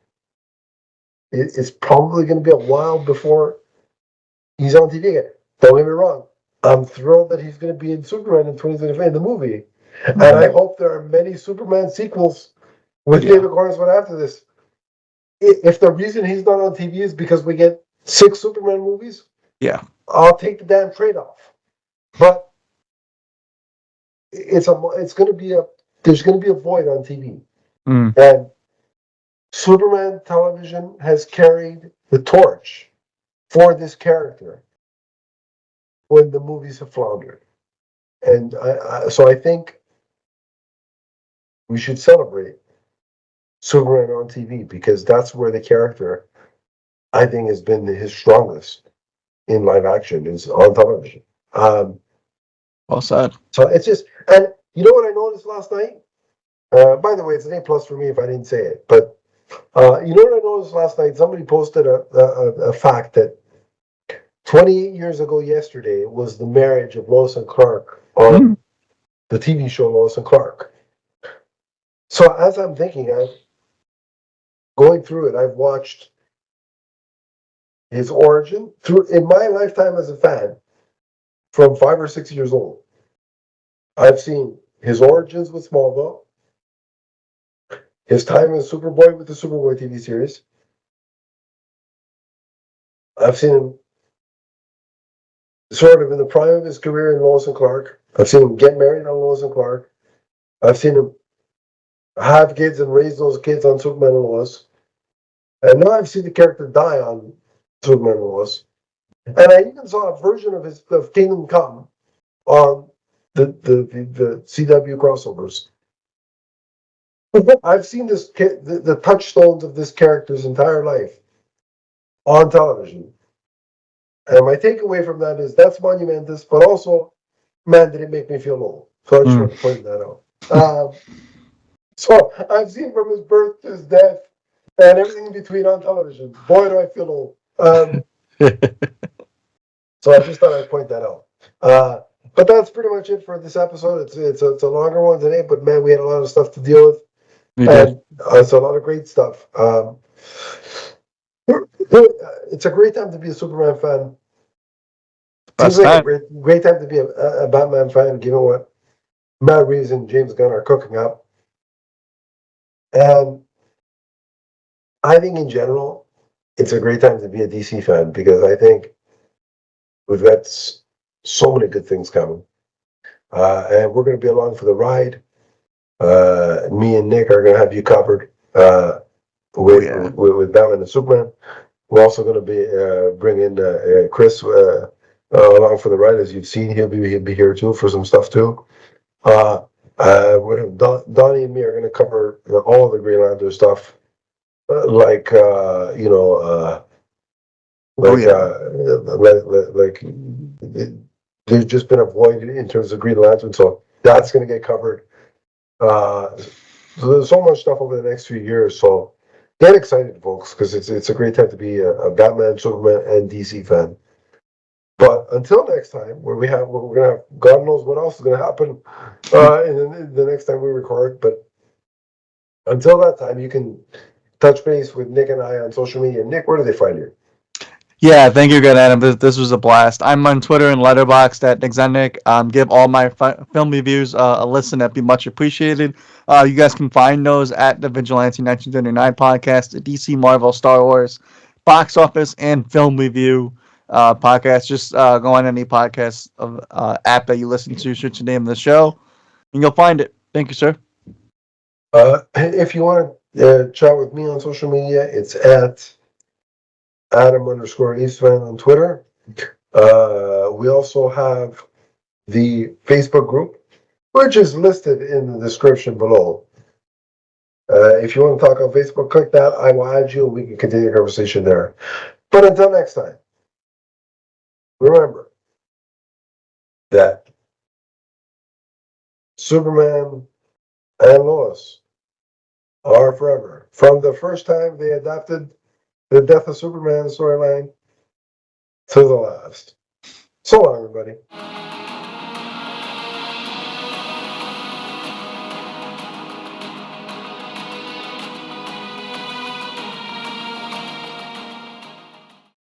it's probably going to be a while before he's on TV again. Don't get me wrong. I'm thrilled that he's going to be in Superman in 2025 in the movie. And I hope there are many Superman sequels with David Cornswet after this. If the reason he's not on TV is because we get 6 Superman movies, I'll take the damn trade-off. But there's going to be a void on TV. And Superman television has carried the torch for this character when the movies have floundered. And so I think we should celebrate Superman on TV because that's where the character, I think, has been his strongest in live action, is on television. Well said. So it's just, and you know what I noticed last night? By the way, it's an A+ for me if I didn't say it, but you know what I noticed last night? Somebody posted a fact that 28 years ago yesterday was the marriage of Lois and Clark on the TV show Lois and Clark. So as I'm thinking, I'm going through it, I've watched his origin in my lifetime as a fan from 5 or 6 years old. I've seen his origins with Smallville, his time as Superboy with the Superboy TV series. I've seen him sort of in the prime of his career in Lois and Clark. I've seen him get married on Lois and Clark. I've seen him have kids and raise those kids on Superman and Lois. And now I've seen the character die on Superman and Lois. And I even saw a version of Kingdom Come on the CW crossovers. I've seen the touchstones of this character's entire life on television. And my takeaway from that is that's monumentous, but also, man, did it make me feel old. So I just want to point that out. So I've seen from his birth to his death and everything in between on television. Boy, do I feel old. So I just thought I'd point that out. But that's pretty much it for this episode. It's a longer one today, but man, we had a lot of stuff to deal with. And it's a lot of great stuff. It's a great time to be a Superman fan. Seems like a great time to be a Batman fan, given what Matt Reeves and James Gunn are cooking up. And I think in general, it's a great time to be a DC fan because I think we've got so many good things coming. And we're going to be along for the ride. Me and Nick are going to have you covered with Batman and Superman. We're also going to be bringing Chris along for the ride. As you've seen, he'll be here too for some stuff too. Donnie and me are going to cover all of the Green Lantern stuff, like there's just been a void in terms of Green Lantern, so that's going to get covered. So there's so much stuff over the next few years. So get excited, folks, because it's a great time to be a Batman, Superman, and DC fan. But until next time, we're gonna have God knows what else is gonna happen in the next time we record. But until that time, you can touch base with Nick and I on social media. Nick, where do they find you? Yeah, thank you again, Adam. This was a blast. I'm on Twitter and Letterboxd at Nick Zennick. Give all my film reviews a listen. That'd be much appreciated. You guys can find those at the Vigilante 1939 podcast, the DC Marvel Star Wars box office and film review podcast. Just go on any podcast app that you listen to, search the name of the show, and you'll find it. Thank you, sir. If you want to chat with me on social media, it's at Adam_Eastman on Twitter. We also have the Facebook group, which is listed in the description below. If you want to talk on Facebook, click that. I will add you and we can continue the conversation there. But until next time, remember that Superman and Lois are forever. From the first time they adapted the Death of Superman storyline to the last. So long, everybody.